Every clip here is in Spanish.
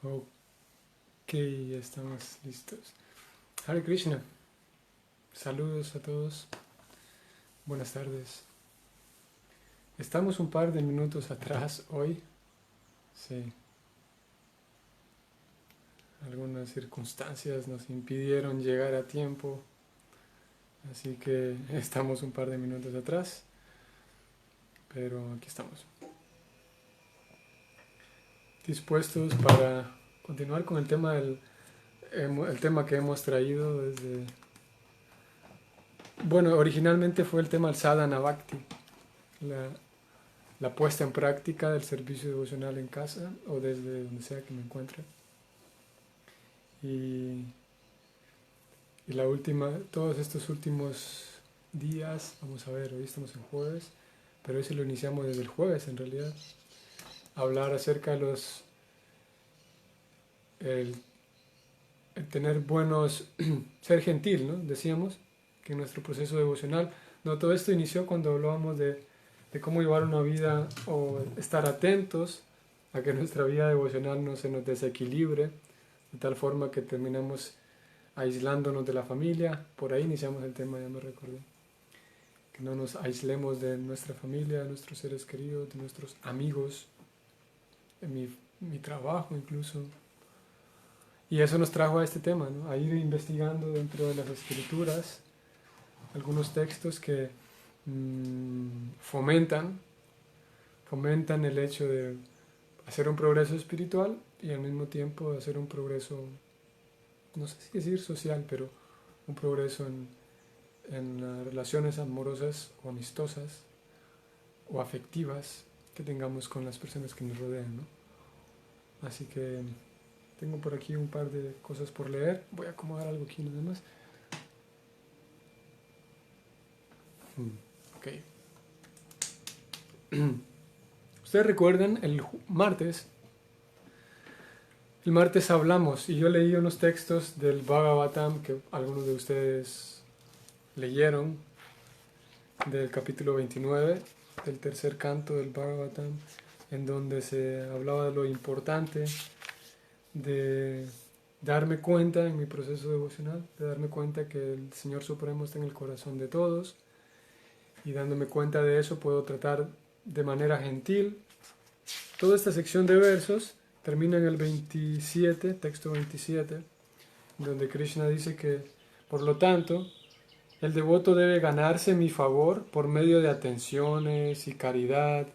Ok, ya estamos listos. Hare Krishna, saludos a todos, buenas tardes. Estamos un par de minutos atrás hoy, sí. Algunas circunstancias nos impidieron llegar a tiempo, así que estamos un par de minutos atrás, pero aquí estamos. Dispuestos para continuar con el tema, el tema que hemos traído desde... Bueno, originalmente fue el tema del sadhana bhakti, la puesta en práctica del servicio devocional en casa o desde donde sea que me encuentre. Y la última, todos estos últimos días, vamos a ver, hoy estamos en jueves, pero eso lo iniciamos desde el jueves en realidad, hablar acerca de el, el tener buenos, ser gentil, ¿no? Decíamos que en nuestro proceso devocional, no, todo esto inició cuando hablábamos de cómo llevar una vida o estar atentos a que nuestra vida devocional no se nos desequilibre, de tal forma que terminamos aislándonos de la familia. Por ahí iniciamos el tema, ya me recordé. Que no nos aislemos de nuestra familia, de nuestros seres queridos, de nuestros amigos, de mi trabajo incluso. Y eso nos trajo a este tema, ¿no? A ir investigando dentro de las escrituras algunos textos que fomentan el hecho de hacer un progreso espiritual y al mismo tiempo hacer un progreso, no sé si decir social, pero un progreso en las relaciones amorosas o amistosas o afectivas que tengamos con las personas que nos rodean, ¿no? Así que tengo por aquí un par de cosas por leer. Voy a acomodar algo aquí nada más. Ok. Ustedes recuerdan, el martes hablamos y yo leí unos textos del Bhagavatam que algunos de ustedes leyeron, del capítulo 29, del tercer canto del Bhagavatam, en donde se hablaba de lo importante de darme cuenta en mi proceso devocional, de darme cuenta que el Señor Supremo está en el corazón de todos, y dándome cuenta de eso puedo tratar de manera gentil. Toda esta sección de versos termina en el 27, texto 27, donde Krishna dice que, por lo tanto, el devoto debe ganarse mi favor por medio de atenciones y caridad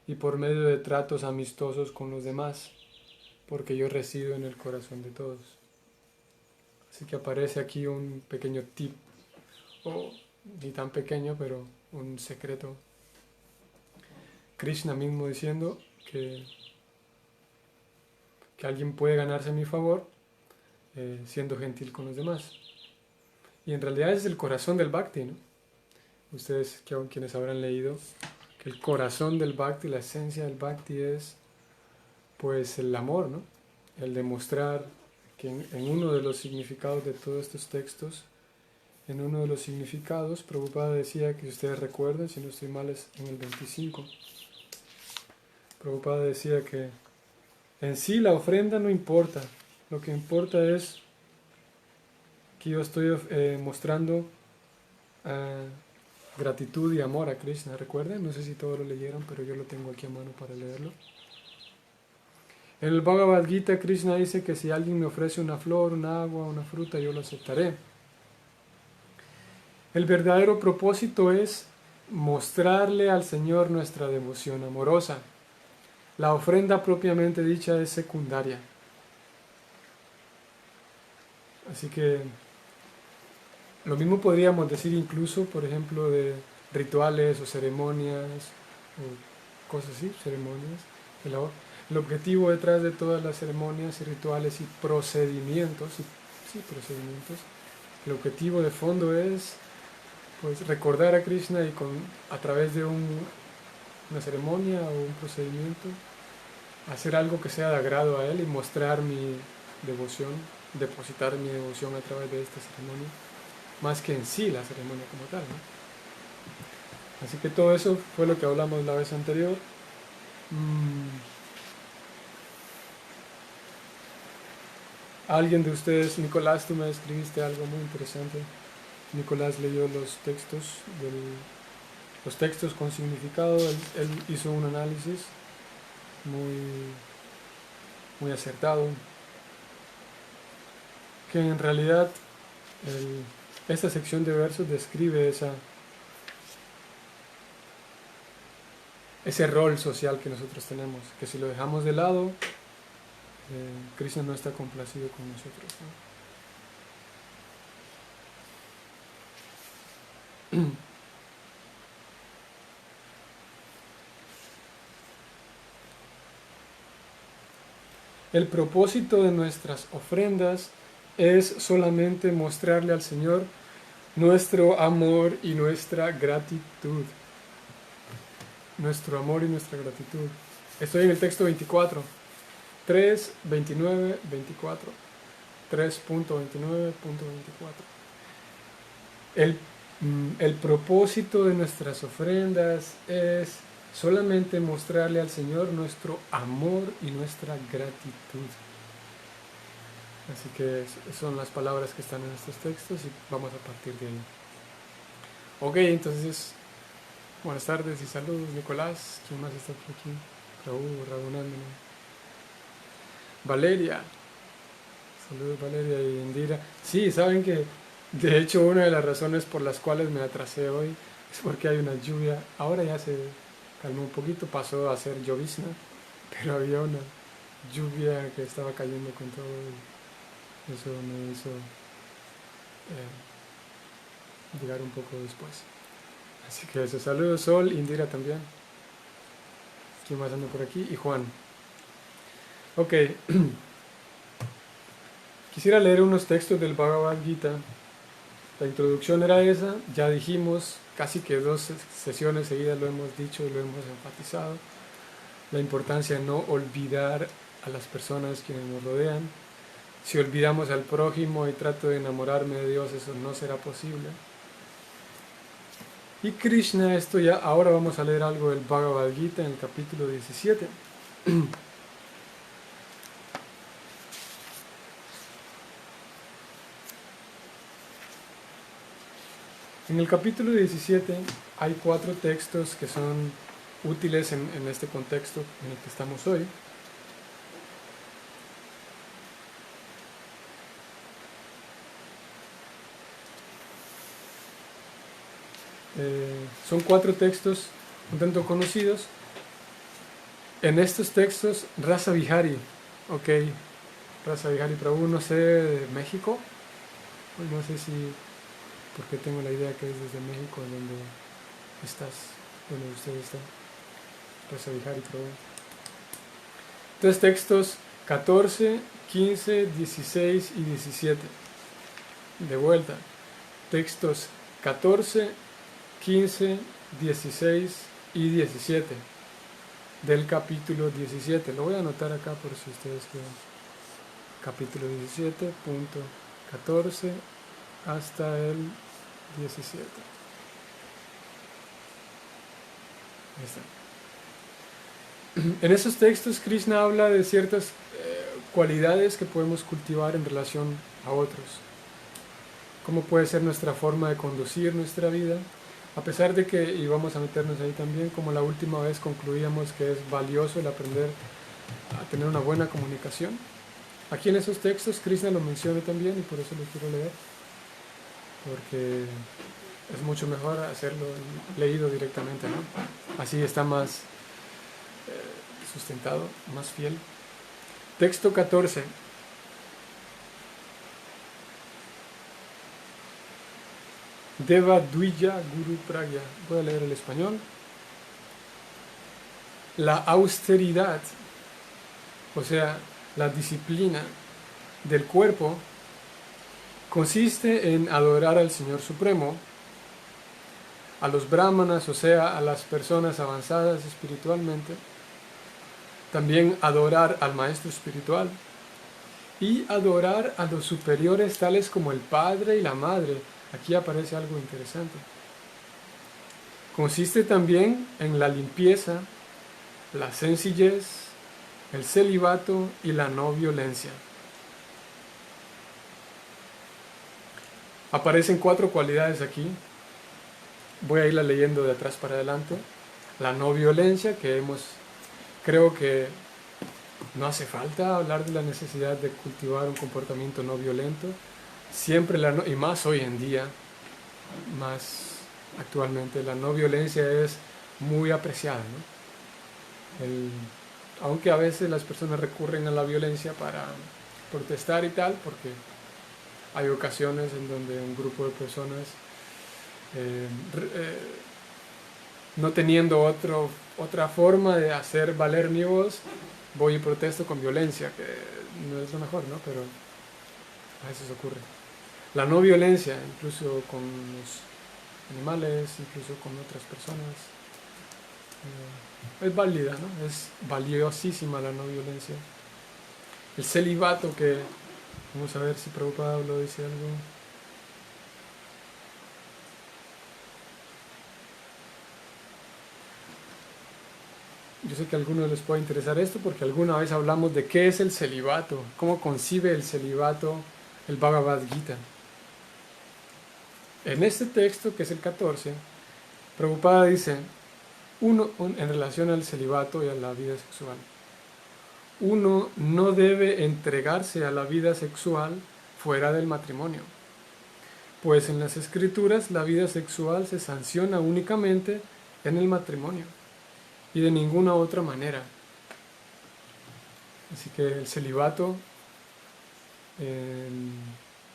y por medio de tratos amistosos con los demás, porque yo resido en el corazón de todos. Así que aparece aquí un pequeño tip, o ni tan pequeño, pero un secreto. Krishna mismo diciendo que alguien puede ganarse mi favor siendo gentil con los demás. Y en realidad es el corazón del bhakti, ¿no? Ustedes, quienes habrán leído, que el corazón del bhakti, la esencia del bhakti es pues el amor, ¿no? El demostrar que en uno de los significados de todos estos textos, en uno de los significados, Prabhupada decía, que si ustedes recuerdan, si no estoy mal es en el 25, Prabhupada decía que en sí la ofrenda no importa, lo que importa es que yo estoy mostrando gratitud y amor a Krishna. ¿Recuerden? No sé si todos lo leyeron, pero yo lo tengo aquí a mano para leerlo. En el Bhagavad Gita, Krishna dice que si alguien me ofrece una flor, un agua, una fruta, yo lo aceptaré. El verdadero propósito es mostrarle al Señor nuestra devoción amorosa. La ofrenda propiamente dicha es secundaria. Así que lo mismo podríamos decir incluso, por ejemplo, de rituales o ceremonias o cosas así, ceremonias. El objetivo detrás de todas las ceremonias y rituales y procedimientos, el objetivo de fondo es pues recordar a Krishna y a través de una ceremonia o un procedimiento hacer algo que sea de agrado a él y mostrar mi devoción, depositar mi devoción a través de esta ceremonia, más que en sí la ceremonia como tal, ¿no? Así que todo eso fue lo que hablamos la vez anterior. alguien de ustedes, Nicolás, tú me escribiste algo muy interesante. Nicolás leyó los textos con significado, él hizo un análisis muy, muy acertado, que en realidad esta sección de versos describe ese rol social que nosotros tenemos, que si lo dejamos de lado, Cristo no está complacido con nosotros, ¿no? El propósito de nuestras ofrendas es solamente mostrarle al Señor nuestro amor y nuestra gratitud. Nuestro amor y nuestra gratitud. Estoy en el texto 24. 3, 29, 24. 3.29.24. El propósito de nuestras ofrendas es solamente mostrarle al Señor nuestro amor y nuestra gratitud. Así que son las palabras que están en estos textos y vamos a partir de ahí. Ok, entonces, buenas tardes y saludos, Nicolás. ¿Quién más está por aquí? Raúl Ándale. Valeria. Saludos, Valeria y Indira. Sí, saben que de hecho una de las razones por las cuales me atrasé hoy es porque hay una lluvia. Ahora ya se calmó un poquito, pasó a ser llovizna, pero había una lluvia que estaba cayendo con todo y eso me hizo llegar un poco después. Así que eso, saludos Sol, Indira también. ¿Quién más anda por aquí? Y Juan. Ok. Quisiera leer unos textos del Bhagavad Gita. La introducción era esa, ya dijimos, casi que 2 sesiones seguidas lo hemos dicho y lo hemos enfatizado. La importancia de no olvidar a las personas quienes nos rodean. Si olvidamos al prójimo y trato de enamorarme de Dios, eso no será posible. Y Krishna, esto ya, ahora vamos a leer algo del Bhagavad Gita en el capítulo 17. En el capítulo 17 hay 4 textos que son útiles en este contexto en el que estamos hoy. Son 4 textos un tanto conocidos. En estos textos, Rasa Vihari, ok, Rasa Vihari Prabhu, no sé, de México, no sé si, porque tengo la idea que es desde México donde usted está, Rasa Vihari Prabhu. Entonces textos 14, 15, 16 y 17. De vuelta, textos 14, 15, 16 y 17 del capítulo 17. Lo voy a anotar acá por si ustedes quieren. Capítulo 17, punto 14 hasta el 17. Ahí está. En esos textos Krishna habla de ciertas cualidades que podemos cultivar en relación a otros. Cómo puede ser nuestra forma de conducir nuestra vida. A pesar de que, y vamos a meternos ahí también, como la última vez concluíamos que es valioso el aprender a tener una buena comunicación. Aquí en esos textos Krishna lo menciona también y por eso lo quiero leer, porque es mucho mejor hacerlo leído directamente, ¿no? Así está más sustentado, más fiel. Texto 14. Deva Dvija Guru Pragya. Voy a leer el español. La austeridad, o sea, la disciplina del cuerpo, consiste en adorar al Señor Supremo, a los brahmanas, o sea, a las personas avanzadas espiritualmente, también adorar al maestro espiritual y adorar a los superiores tales como el padre y la madre. Aquí aparece algo interesante. Consiste también en la limpieza, la sencillez, el celibato y la no violencia. Aparecen 4 cualidades aquí. Voy a irla leyendo de atrás para adelante. La no violencia, creo que no hace falta hablar de la necesidad de cultivar un comportamiento no violento. Siempre y más hoy en día, más actualmente, la no violencia es muy apreciada, ¿no? Aunque a veces las personas recurren a la violencia para protestar y tal, porque hay ocasiones en donde un grupo de personas, eh, no teniendo otra forma de hacer valer mi voz, voy y protesto con violencia, que no es lo mejor, ¿no? Pero a veces ocurre. La no violencia, incluso con los animales, incluso con otras personas, es válida, ¿no? Es valiosísima la no violencia. El celibato, que vamos a ver si Prabhupada lo dice algo. Yo sé que a algunos les puede interesar esto porque alguna vez hablamos de qué es el celibato, cómo concibe el celibato el Bhagavad Gita. En este texto, que es el 14, Prabhupada dice, en relación al celibato y a la vida sexual, uno no debe entregarse a la vida sexual fuera del matrimonio, pues en las escrituras la vida sexual se sanciona únicamente en el matrimonio y de ninguna otra manera. Así que el celibato,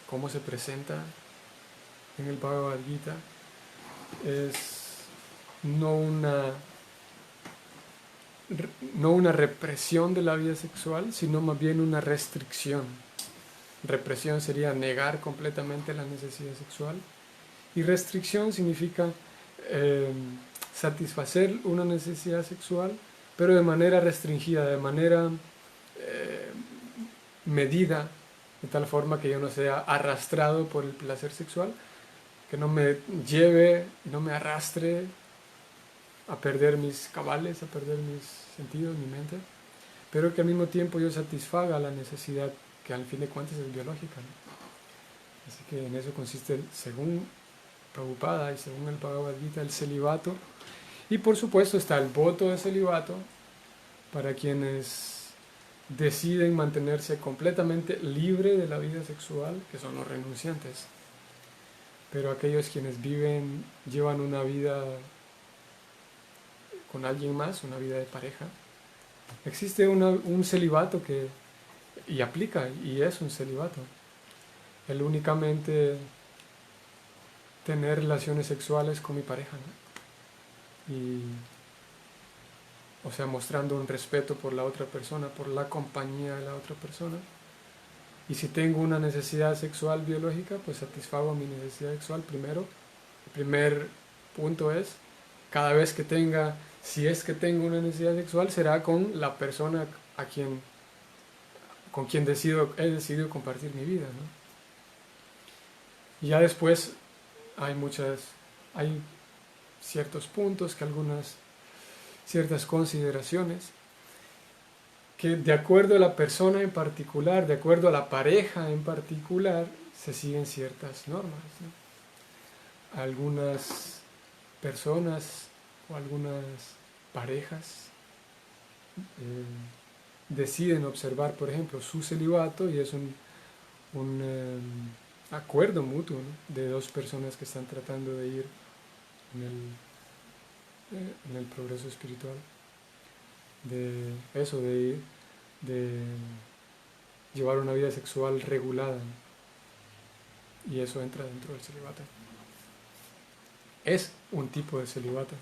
cómo se presenta en el Bhagavad Gita, es no una represión de la vida sexual, sino más bien una restricción. Represión sería negar completamente la necesidad sexual, y restricción significa satisfacer una necesidad sexual, pero de manera restringida, de manera medida, de tal forma que yo no sea arrastrado por el placer sexual, que no me lleve, no me arrastre a perder mis cabales, a perder mis sentidos, mi mente, pero que al mismo tiempo yo satisfaga la necesidad que al fin de cuentas es biológica, ¿no? Así que en eso consiste, según Prabhupada y según el Bhagavad Gita, el celibato. Y por supuesto está el voto de celibato para quienes deciden mantenerse completamente libre de la vida sexual, que son los renunciantes. Pero aquellos quienes llevan una vida con alguien más, una vida de pareja, existe un celibato y aplica, y es un celibato. El únicamente tener relaciones sexuales con mi pareja, ¿no? O sea, mostrando un respeto por la otra persona, por la compañía de la otra persona. Y si tengo una necesidad sexual biológica, pues satisfago mi necesidad sexual primero. El primer punto es, cada vez que si es que tengo una necesidad sexual, será con la persona con quien he decidido compartir mi vida, ¿no? Y ya después hay ciertos puntos, ciertas consideraciones, que de acuerdo a la persona en particular, de acuerdo a la pareja en particular, se siguen ciertas normas, ¿no? Algunas personas o algunas parejas deciden observar, por ejemplo, su celibato, y es un acuerdo mutuo, ¿no?, de dos personas que están tratando de ir en el progreso espiritual, de llevar una vida sexual regulada, ¿no? Y eso entra dentro del celibato. Es un tipo de celibato.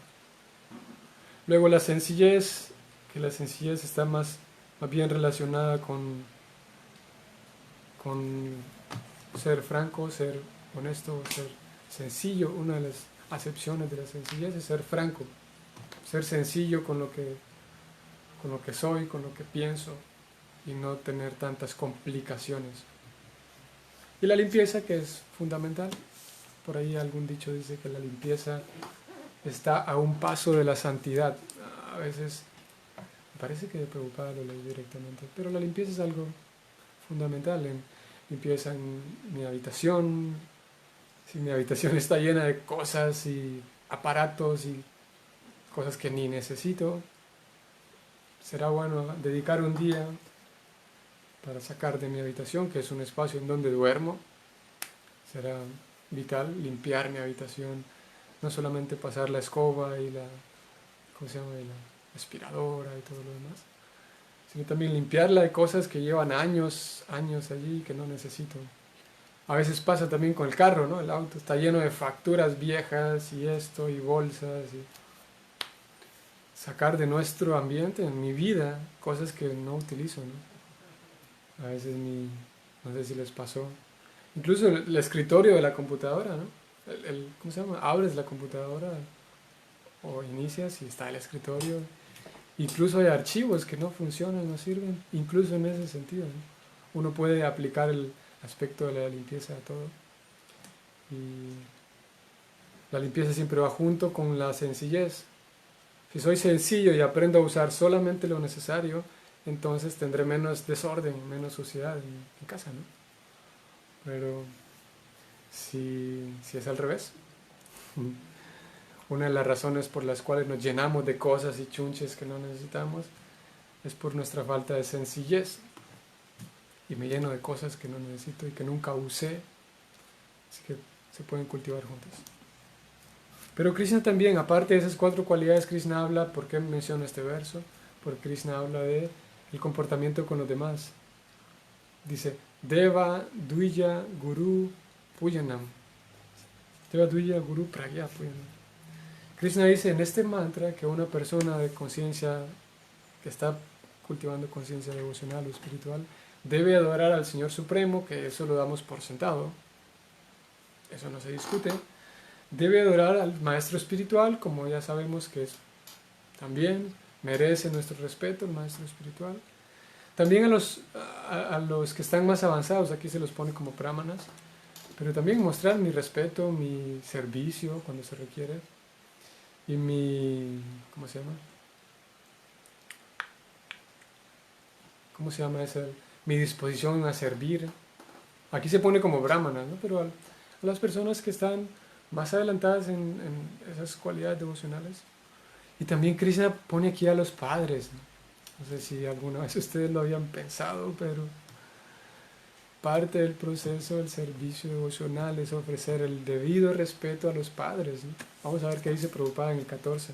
Luego la sencillez, que la sencillez está más bien relacionada con ser franco, ser honesto, ser sencillo. Una de las acepciones de la sencillez es ser franco, ser sencillo con lo que soy, con lo que pienso, y no tener tantas complicaciones. Y la limpieza, que es fundamental. Por ahí algún dicho dice que la limpieza está a un paso de la santidad. A veces me parece que de Prabhupada lo leí directamente, pero la limpieza es algo fundamental. Limpieza en mi habitación, Si mi habitación está llena de cosas y aparatos y cosas que ni necesito, será bueno dedicar un día para sacar de mi habitación, que es un espacio en donde duermo. Será vital limpiar mi habitación, no solamente pasar la escoba y la, ¿cómo se llama? Y la aspiradora y todo lo demás, sino también limpiarla de cosas que llevan años allí que no necesito. A veces pasa también con el carro, ¿no? El auto está lleno de facturas viejas y esto y bolsas y sacar de nuestro ambiente, en mi vida, cosas que no utilizo, ¿no? A veces no sé si les pasó. Incluso el escritorio de la computadora, ¿no? ¿Cómo se llama? Abres la computadora o inicias y está el escritorio. Incluso hay archivos que no funcionan, no sirven, incluso en ese sentido, ¿no? Uno puede aplicar el aspecto de la limpieza a todo. Y la limpieza siempre va junto con la sencillez. Si soy sencillo y aprendo a usar solamente lo necesario, entonces tendré menos desorden, menos suciedad en casa, ¿no? Pero si es al revés, una de las razones por las cuales nos llenamos de cosas y chunches que no necesitamos es por nuestra falta de sencillez. Y me lleno de cosas que no necesito y que nunca usé, así que se pueden cultivar juntas. Pero Krishna también, aparte de esas 4 cualidades, Krishna habla, ¿por qué menciona este verso? Porque Krishna habla de el comportamiento con los demás. Dice, Deva, Duya, Guru, Puyanam. Deva, Duya, Guru, Pragya, Puyanam. Krishna dice en este mantra que una persona de conciencia, que está cultivando conciencia devocional o espiritual, debe adorar al Señor Supremo, que eso lo damos por sentado, eso no se discute. Debe adorar al Maestro Espiritual, como ya sabemos que también merece nuestro respeto, el Maestro Espiritual. También a los que están más avanzados, aquí se los pone como brahmanas, pero también mostrar mi respeto, mi servicio cuando se requiere, y ¿cómo se llama? ¿Cómo se llama esa? Mi disposición a servir. Aquí se pone como brahmanas, ¿no? Pero a las personas que están más adelantadas en esas cualidades devocionales. Y también Krishna pone aquí a los padres, ¿no? No sé si alguna vez ustedes lo habían pensado, pero parte del proceso del servicio devocional es ofrecer el debido respeto a los padres, ¿no? Vamos a ver qué dice Prabhupada en el 14.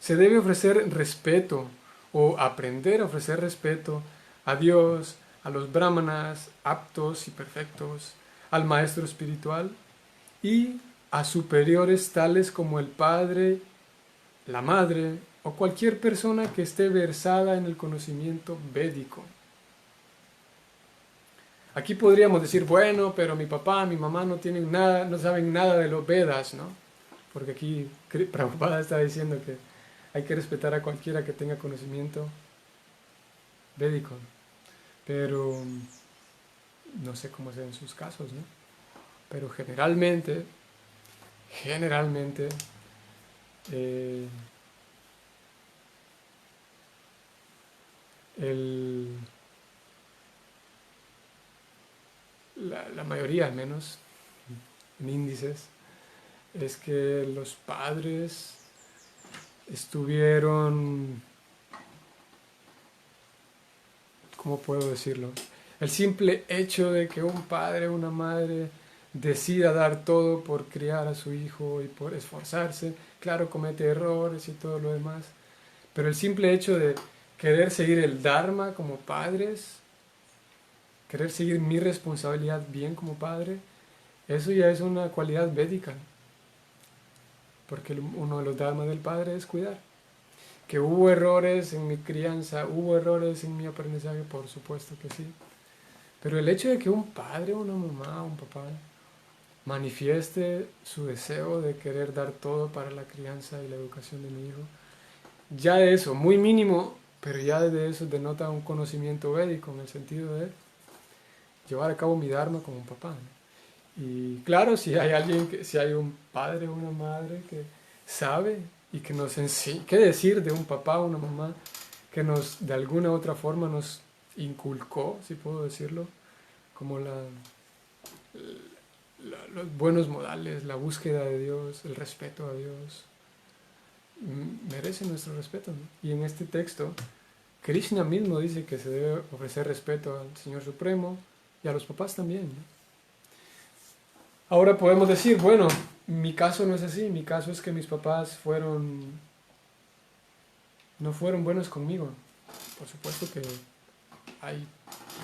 Se debe ofrecer respeto o aprender a ofrecer respeto a Dios, a los brahmanas aptos y perfectos, al maestro espiritual y a superiores tales como el padre, la madre o cualquier persona que esté versada en el conocimiento védico. Aquí podríamos decir, bueno, pero mi papá, mi mamá no tienen nada, no saben nada de los Vedas, ¿no? Porque aquí Prabhupada está diciendo que hay que respetar a cualquiera que tenga conocimiento védico. Pero no sé cómo sea en sus casos, ¿no? Pero generalmente, la mayoría al menos, en índices, es que los padres estuvieron, ¿cómo puedo decirlo? El simple hecho de que un padre o una madre decida dar todo por criar a su hijo y por esforzarse, claro, comete errores y todo lo demás, pero el simple hecho de querer seguir el Dharma como padres, querer seguir mi responsabilidad bien como padre, eso ya es una cualidad védica, porque uno de los dharmas del padre es cuidar. Que hubo errores en mi crianza, hubo errores en mi aprendizaje, por supuesto que sí. Pero el hecho de que un padre, una mamá, un papá manifieste su deseo de querer dar todo para la crianza y la educación de mi hijo, ya de eso, muy mínimo, pero ya de eso denota un conocimiento védico en el sentido de llevar a cabo mi dharma como un papá, ¿no? Y claro, si hay si hay un padre o una madre que sabe y que nos enseña, qué decir de un papá o una mamá que de alguna u otra forma nos inculcó, si puedo decirlo, como los buenos modales, la búsqueda de Dios, el respeto a Dios, merece nuestro respeto, ¿no? Y en este texto, Krishna mismo dice que se debe ofrecer respeto al Señor Supremo y a los papás también, ¿no? Ahora podemos decir, bueno, mi caso no es así, mi caso es que mis papás no fueron buenos conmigo. Por supuesto que hay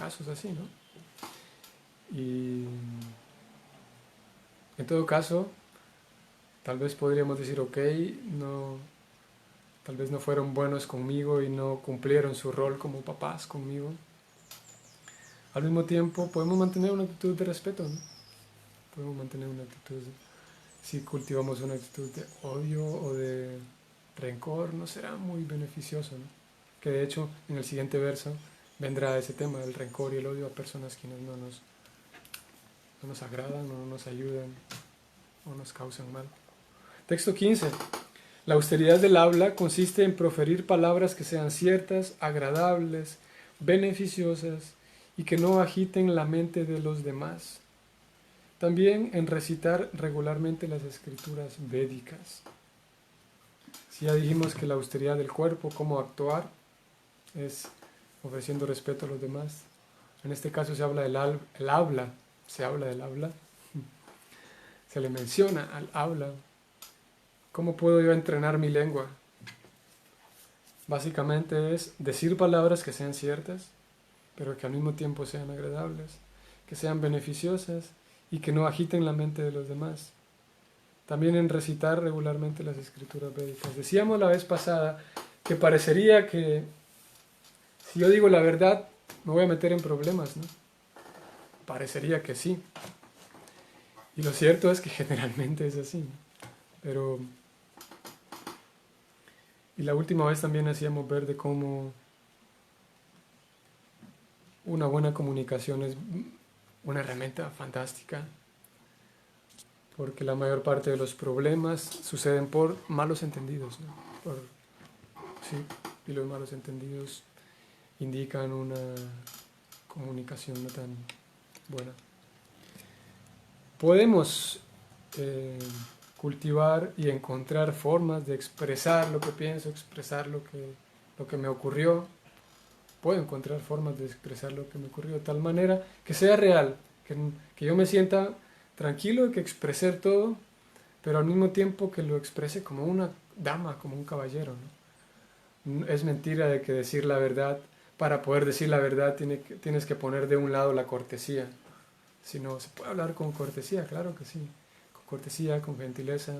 casos así, ¿no? Y en todo caso, tal vez podríamos decir, ok, tal vez no fueron buenos conmigo y no cumplieron su rol como papás conmigo. Al mismo tiempo, podemos mantener una actitud de respeto, ¿no? Podemos mantener una actitud, si cultivamos una actitud de odio o de rencor, no será muy beneficioso, ¿no? Que de hecho, en el siguiente verso vendrá ese tema, el rencor y el odio a personas quienes no nos agradan, o no nos ayudan, o nos causan mal. Texto 15. La austeridad del habla consiste en proferir palabras que sean ciertas, agradables, beneficiosas y que no agiten la mente de los demás. También en recitar regularmente las escrituras védicas. Si ya dijimos que la austeridad del cuerpo, cómo actuar, es ofreciendo respeto a los demás. En este caso se habla del habla, se habla del habla, se le menciona al habla. ¿Cómo puedo yo entrenar mi lengua? Básicamente es decir palabras que sean ciertas, pero que al mismo tiempo sean agradables, que sean beneficiosas y que no agiten la mente de los demás. También en recitar regularmente las escrituras védicas. Decíamos la vez pasada que parecería que si yo digo la verdad me voy a meter en problemas, ¿no? Parecería que sí. Y lo cierto es que generalmente es así, ¿no? Pero... Y la última vez también hacíamos ver de cómo una buena comunicación es una herramienta fantástica, porque la mayor parte de los problemas suceden por malos entendidos, ¿no? Sí, y los malos entendidos indican una comunicación no tan buena. Podemos cultivar y encontrar formas de expresar lo que pienso, expresar lo que me ocurrió. Puedo encontrar formas de expresar lo que me ocurrió de tal manera que sea real, que yo me sienta tranquilo de que expresé todo, pero al mismo tiempo que lo exprese como una dama, como un caballero, ¿no? Es mentira de que decir la verdad, para poder decir la verdad tienes que poner de un lado la cortesía. Si no, se puede hablar con cortesía, claro que sí, con cortesía, con gentileza,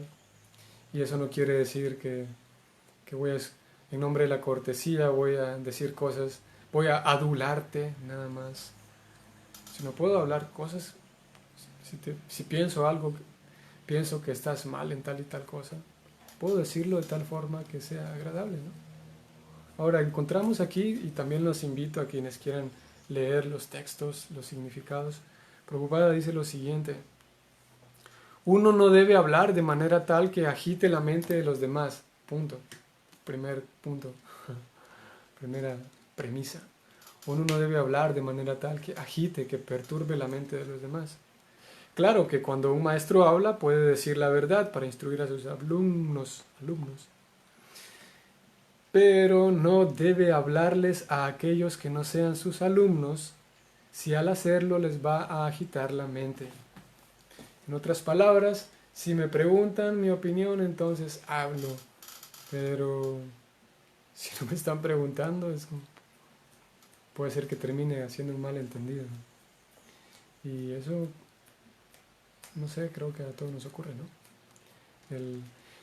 y eso no quiere decir que en nombre de la cortesía voy a decir cosas, voy a adularte nada más. Si no puedo hablar cosas, si pienso algo, pienso que estás mal en tal y tal cosa, puedo decirlo de tal forma que sea agradable, ¿no? Ahora, encontramos aquí, y también los invito a quienes quieran leer los textos, los significados. Prabhupada dice lo siguiente: uno no debe hablar de manera tal que agite la mente de los demás. Punto. Primer punto. Primera premisa. Uno no debe hablar de manera tal que agite, que perturbe la mente de los demás. Claro que cuando un maestro habla puede decir la verdad para instruir a sus alumnos, pero no debe hablarles a aquellos que no sean sus alumnos, si al hacerlo les va a agitar la mente. En otras palabras, si me preguntan mi opinión, entonces hablo, pero si no me están preguntando, puede ser que termine haciendo un malentendido. Y eso, no sé, creo que a todos nos ocurre, ¿no?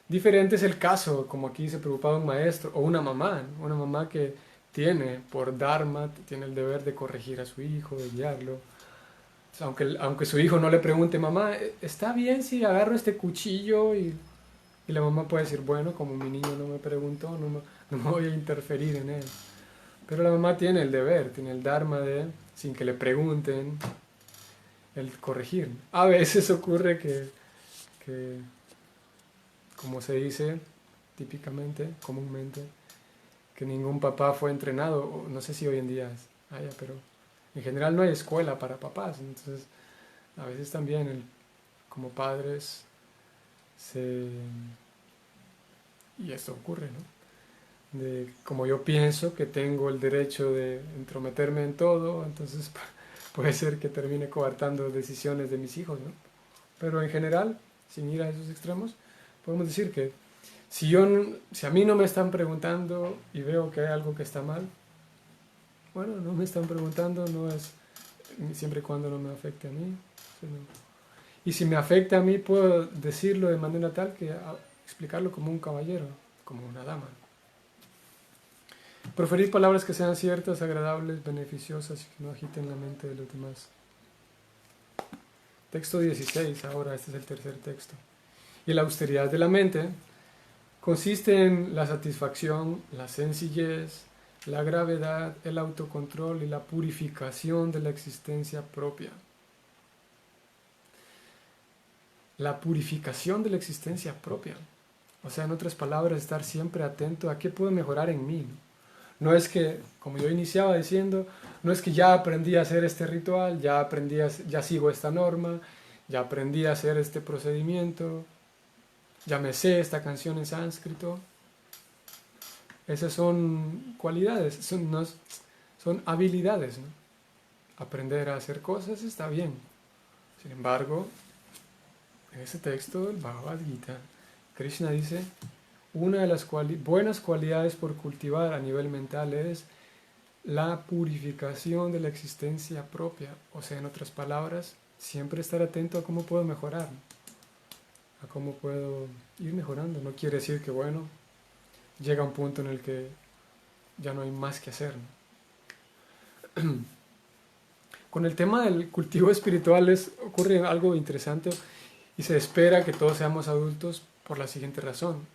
Diferente es el caso, como aquí se preocupaba un maestro o una mamá, ¿no? Una mamá que tiene por dharma, tiene el deber de corregir a su hijo, de guiarlo. O sea, aunque su hijo no le pregunte, mamá, ¿está bien si agarro este cuchillo? Y la mamá puede decir, bueno, como mi niño no me preguntó, no me voy a interferir en él. Pero la mamá tiene el deber, tiene el dharma de, sin que le pregunten, el corregir. A veces ocurre que como se dice típicamente, comúnmente, que ningún papá fue entrenado, no sé si hoy en día pero En general no hay escuela para papás, entonces a veces también como padres y esto ocurre, ¿no? Como yo pienso que tengo el derecho de entrometerme en todo, entonces puede ser que termine coartando decisiones de mis hijos, ¿no? Pero en general, sin ir a esos extremos, podemos decir que si a mí no me están preguntando y veo que hay algo que está mal, bueno, no me están preguntando, no es siempre y cuando no me afecte a mí. Y si me afecta a mí, puedo decirlo de manera tal que explicarlo como un caballero, como una dama. Proferir palabras que sean ciertas, agradables, beneficiosas y que no agiten la mente de los demás. Texto 16, ahora este es el tercer texto. Y la austeridad de la mente consiste en la satisfacción, la sencillez, la gravedad, el autocontrol y la purificación de la existencia propia. La purificación de la existencia propia. O sea, en otras palabras, estar siempre atento a qué puedo mejorar en mí, ¿no? No es que, como yo iniciaba diciendo, no es que ya aprendí a hacer este ritual, ya sigo esta norma, ya aprendí a hacer este procedimiento, ya me sé esta canción en sánscrito. Esas son cualidades, son habilidades, ¿no? Aprender a hacer cosas está bien. Sin embargo, en ese texto del Bhagavad Gita, Krishna dice, una de las buenas cualidades por cultivar a nivel mental es la purificación de la existencia propia. O sea, en otras palabras, siempre estar atento a cómo puedo mejorar, a cómo puedo ir mejorando. No quiere decir que, bueno, llega un punto en el que ya no hay más que hacer, ¿no? Con el tema del cultivo espiritual ocurre algo interesante y se espera que todos seamos adultos por la siguiente razón.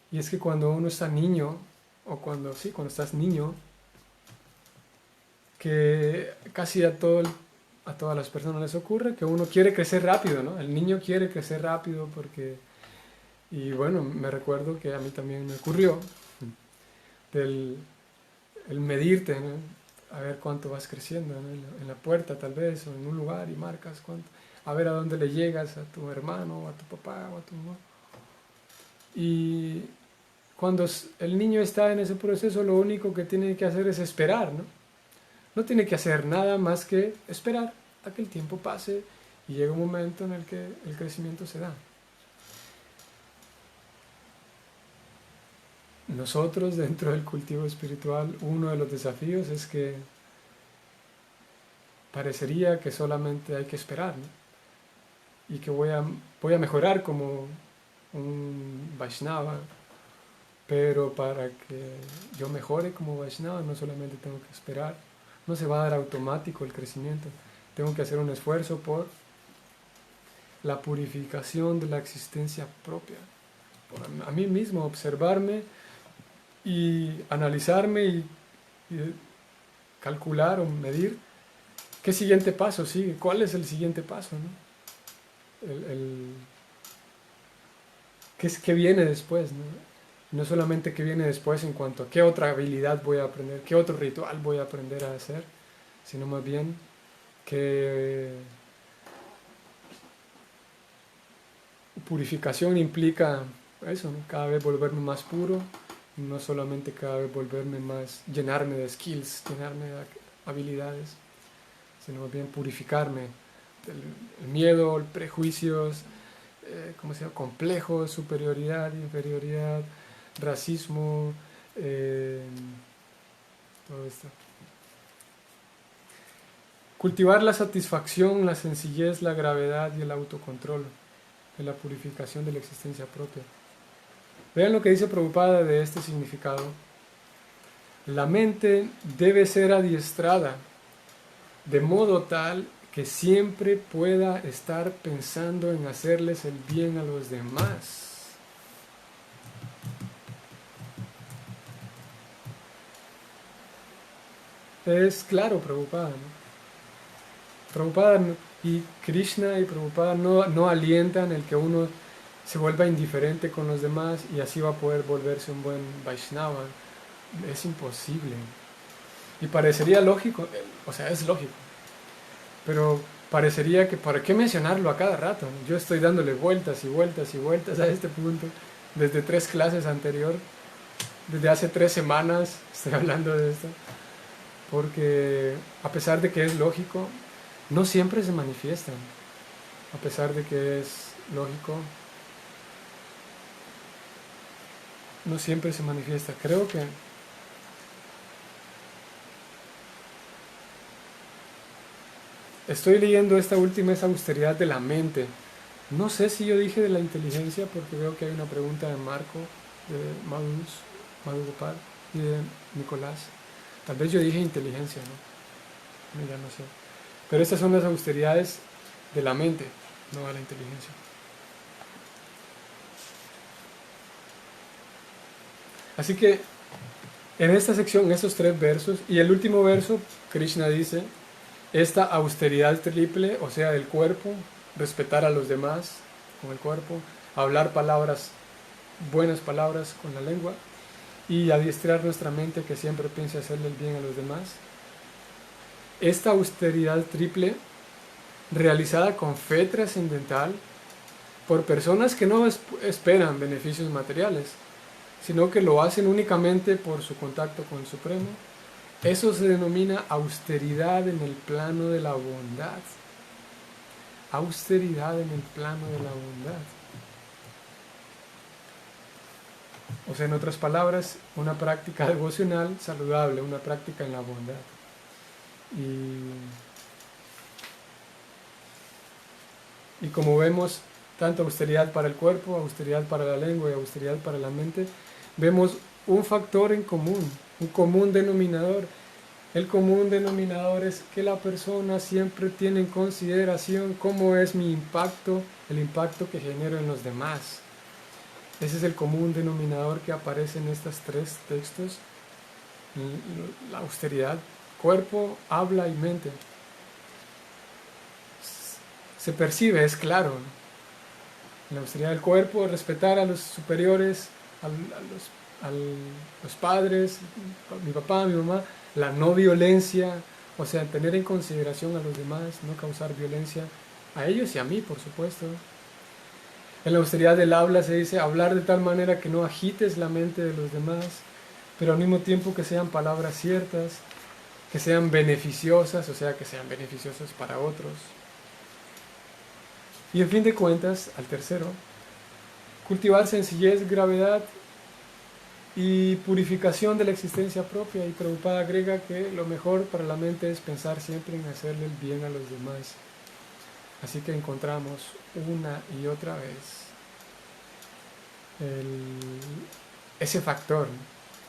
Y es que cuando uno está niño, o cuando estás niño, que casi a todas las personas les ocurre que uno quiere crecer rápido, ¿no? El niño quiere crecer rápido y bueno, me recuerdo que a mí también me ocurrió el medirte, ¿no? A ver cuánto vas creciendo, ¿no? En la puerta tal vez, o en un lugar y marcas cuánto, a ver a dónde le llegas a tu hermano, o a tu papá, o a tu mamá. Y cuando el niño está en ese proceso, lo único que tiene que hacer es esperar, ¿no? No tiene que hacer nada más que esperar a que el tiempo pase y llega un momento en el que el crecimiento se da. Nosotros, dentro del cultivo espiritual, uno de los desafíos es que parecería que solamente hay que esperar, ¿no? Y que voy a mejorar como un Vaishnava, pero para que yo mejore como Vaishnava no solamente tengo que esperar, no se va a dar automático el crecimiento, tengo que hacer un esfuerzo por la purificación de la existencia propia, por a mí mismo observarme y analizarme y calcular o medir qué siguiente paso sigue, cuál es el siguiente paso, ¿no? ¿Qué viene después, ¿no? No solamente qué viene después en cuanto a qué otra habilidad voy a aprender, qué otro ritual voy a aprender a hacer, sino más bien que purificación implica eso, ¿no? Cada vez volverme más puro, no solamente cada vez llenarme de skills, llenarme de habilidades, sino más bien purificarme del miedo, prejuicios, ¿cómo se llama? Complejos, superioridad, inferioridad, racismo, todo esto. Cultivar la satisfacción, la sencillez, la gravedad y el autocontrol de la purificación de la existencia propia. Vean lo que dice Prabhupada de este significado. La mente debe ser adiestrada de modo tal que siempre pueda estar pensando en hacerles el bien a los demás. Es claro, Prabhupada, ¿no? Prabhupada y Krishna y Prabhupada no alientan el que uno se vuelva indiferente con los demás y así va a poder volverse un buen Vaishnava. Es imposible. Y parecería lógico, o sea, es lógico, pero parecería que ¿para qué mencionarlo a cada rato? Yo estoy dándole vueltas y vueltas y vueltas a este punto desde 3 clases anterior, desde hace 3 semanas estoy hablando de esto, porque a pesar de que es lógico, no siempre se manifiestan. A pesar de que es lógico, no siempre se manifiesta. Creo que estoy leyendo esta última, es austeridad de la mente. No sé si yo dije de la inteligencia, porque veo que hay una pregunta de Marco, de Madus Gopal y de Nicolás. Tal vez yo dije inteligencia, ¿no? Ya no sé. Pero estas son las austeridades de la mente, no de la inteligencia. Así que en esta sección, en estos 3 versos, y el último verso, Krishna dice, esta austeridad triple, o sea, del cuerpo, respetar a los demás con el cuerpo, hablar palabras, buenas palabras con la lengua, y adiestrar nuestra mente que siempre piense hacerle el bien a los demás. Esta austeridad triple, realizada con fe trascendental, por personas que no esperan beneficios materiales, sino que lo hacen únicamente por su contacto con el Supremo, eso se denomina austeridad en el plano de la bondad. Austeridad en el plano de la bondad. O sea, en otras palabras, una práctica devocional saludable, una práctica en la bondad. Y como vemos, tanto austeridad para el cuerpo, austeridad para la lengua y austeridad para la mente, vemos un factor en común, un común denominador. El común denominador es que la persona siempre tiene en consideración cómo es mi impacto, el impacto que genero en los demás. Ese es el común denominador que aparece en estos 3 textos. La austeridad, cuerpo, habla y mente. Se percibe, es claro. La austeridad del cuerpo, respetar a los superiores, a los padres, mi papá, mi mamá, la no violencia, o sea, tener en consideración a los demás, no causar violencia a ellos y a mí, por supuesto. En la austeridad del habla se dice hablar de tal manera que no agites la mente de los demás, pero al mismo tiempo que sean palabras ciertas, que sean beneficiosas, o sea, que sean beneficiosas para otros. Y en fin de cuentas, al tercero, cultivar sencillez, gravedad y purificación de la existencia propia. Y Prabhupada agrega que lo mejor para la mente es pensar siempre en hacerle el bien a los demás. Así que encontramos una y otra vez ese factor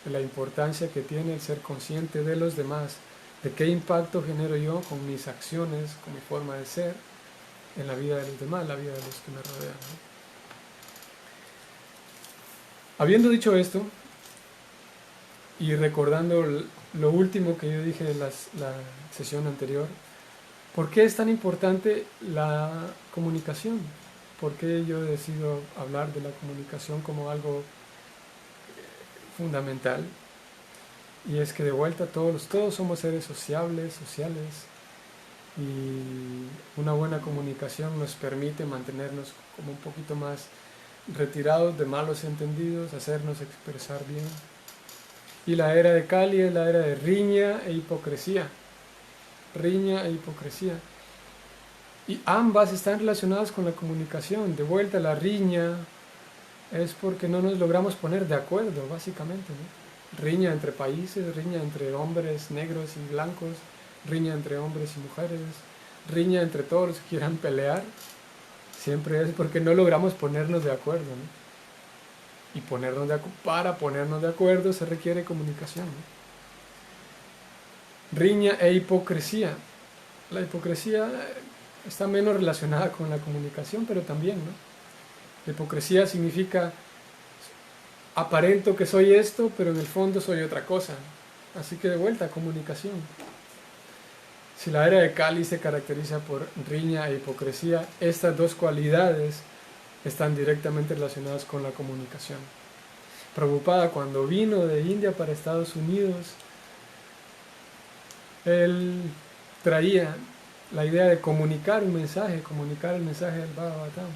de la importancia que tiene el ser consciente de los demás, de qué impacto genero yo con mis acciones, con mi forma de ser en la vida de los demás, la vida de los que me rodean, ¿no? Habiendo dicho esto, y recordando lo último que yo dije en la sesión anterior, ¿por qué es tan importante la comunicación? ¿Por qué yo decido hablar de la comunicación como algo fundamental? Y es que de vuelta todos somos seres sociales, y una buena comunicación nos permite mantenernos como un poquito más retirados de malos entendidos, hacernos expresar bien. Y la era de Kali es la era de riña e hipocresía. Riña e hipocresía. Y ambas están relacionadas con la comunicación. De vuelta, la riña es porque no nos logramos poner de acuerdo, básicamente, ¿no? Riña entre países, riña entre hombres negros y blancos, riña entre hombres y mujeres, riña entre todos los que quieran pelear. Siempre es porque no logramos ponernos de acuerdo, ¿no? Y para ponernos de acuerdo se requiere comunicación, ¿no? Riña e hipocresía. La hipocresía está menos relacionada con la comunicación, pero también, ¿no? La hipocresía significa aparento que soy esto, pero en el fondo soy otra cosa. Así que de vuelta, comunicación. Si la era de Kali se caracteriza por riña e hipocresía, estas 2 cualidades están directamente relacionadas con la comunicación. Prabhupada, cuando vino de India para Estados Unidos, Él traía la idea de comunicar un mensaje, comunicar el mensaje del Bhagavatam.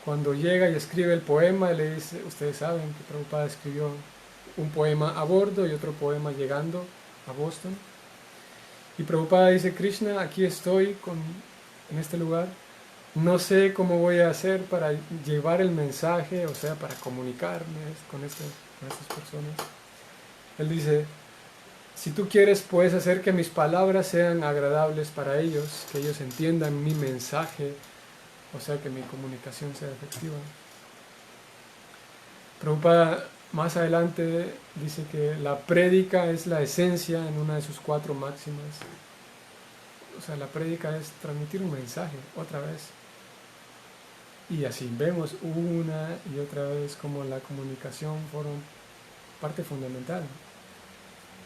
Cuando llega y escribe el poema, le dice, ustedes saben que Prabhupada escribió un poema a bordo y otro poema llegando a Boston. Y Prabhupada dice, Krishna, aquí estoy en este lugar, no sé cómo voy a hacer para llevar el mensaje, o sea, para comunicarme con estas personas. Él dice, si tú quieres, puedes hacer que mis palabras sean agradables para ellos, que ellos entiendan mi mensaje, o sea, que mi comunicación sea efectiva. Prabhupada más adelante dice que la prédica es la esencia en una de sus 4 máximas. O sea, la prédica es transmitir un mensaje otra vez. Y así vemos una y otra vez como la comunicación fueron parte fundamental.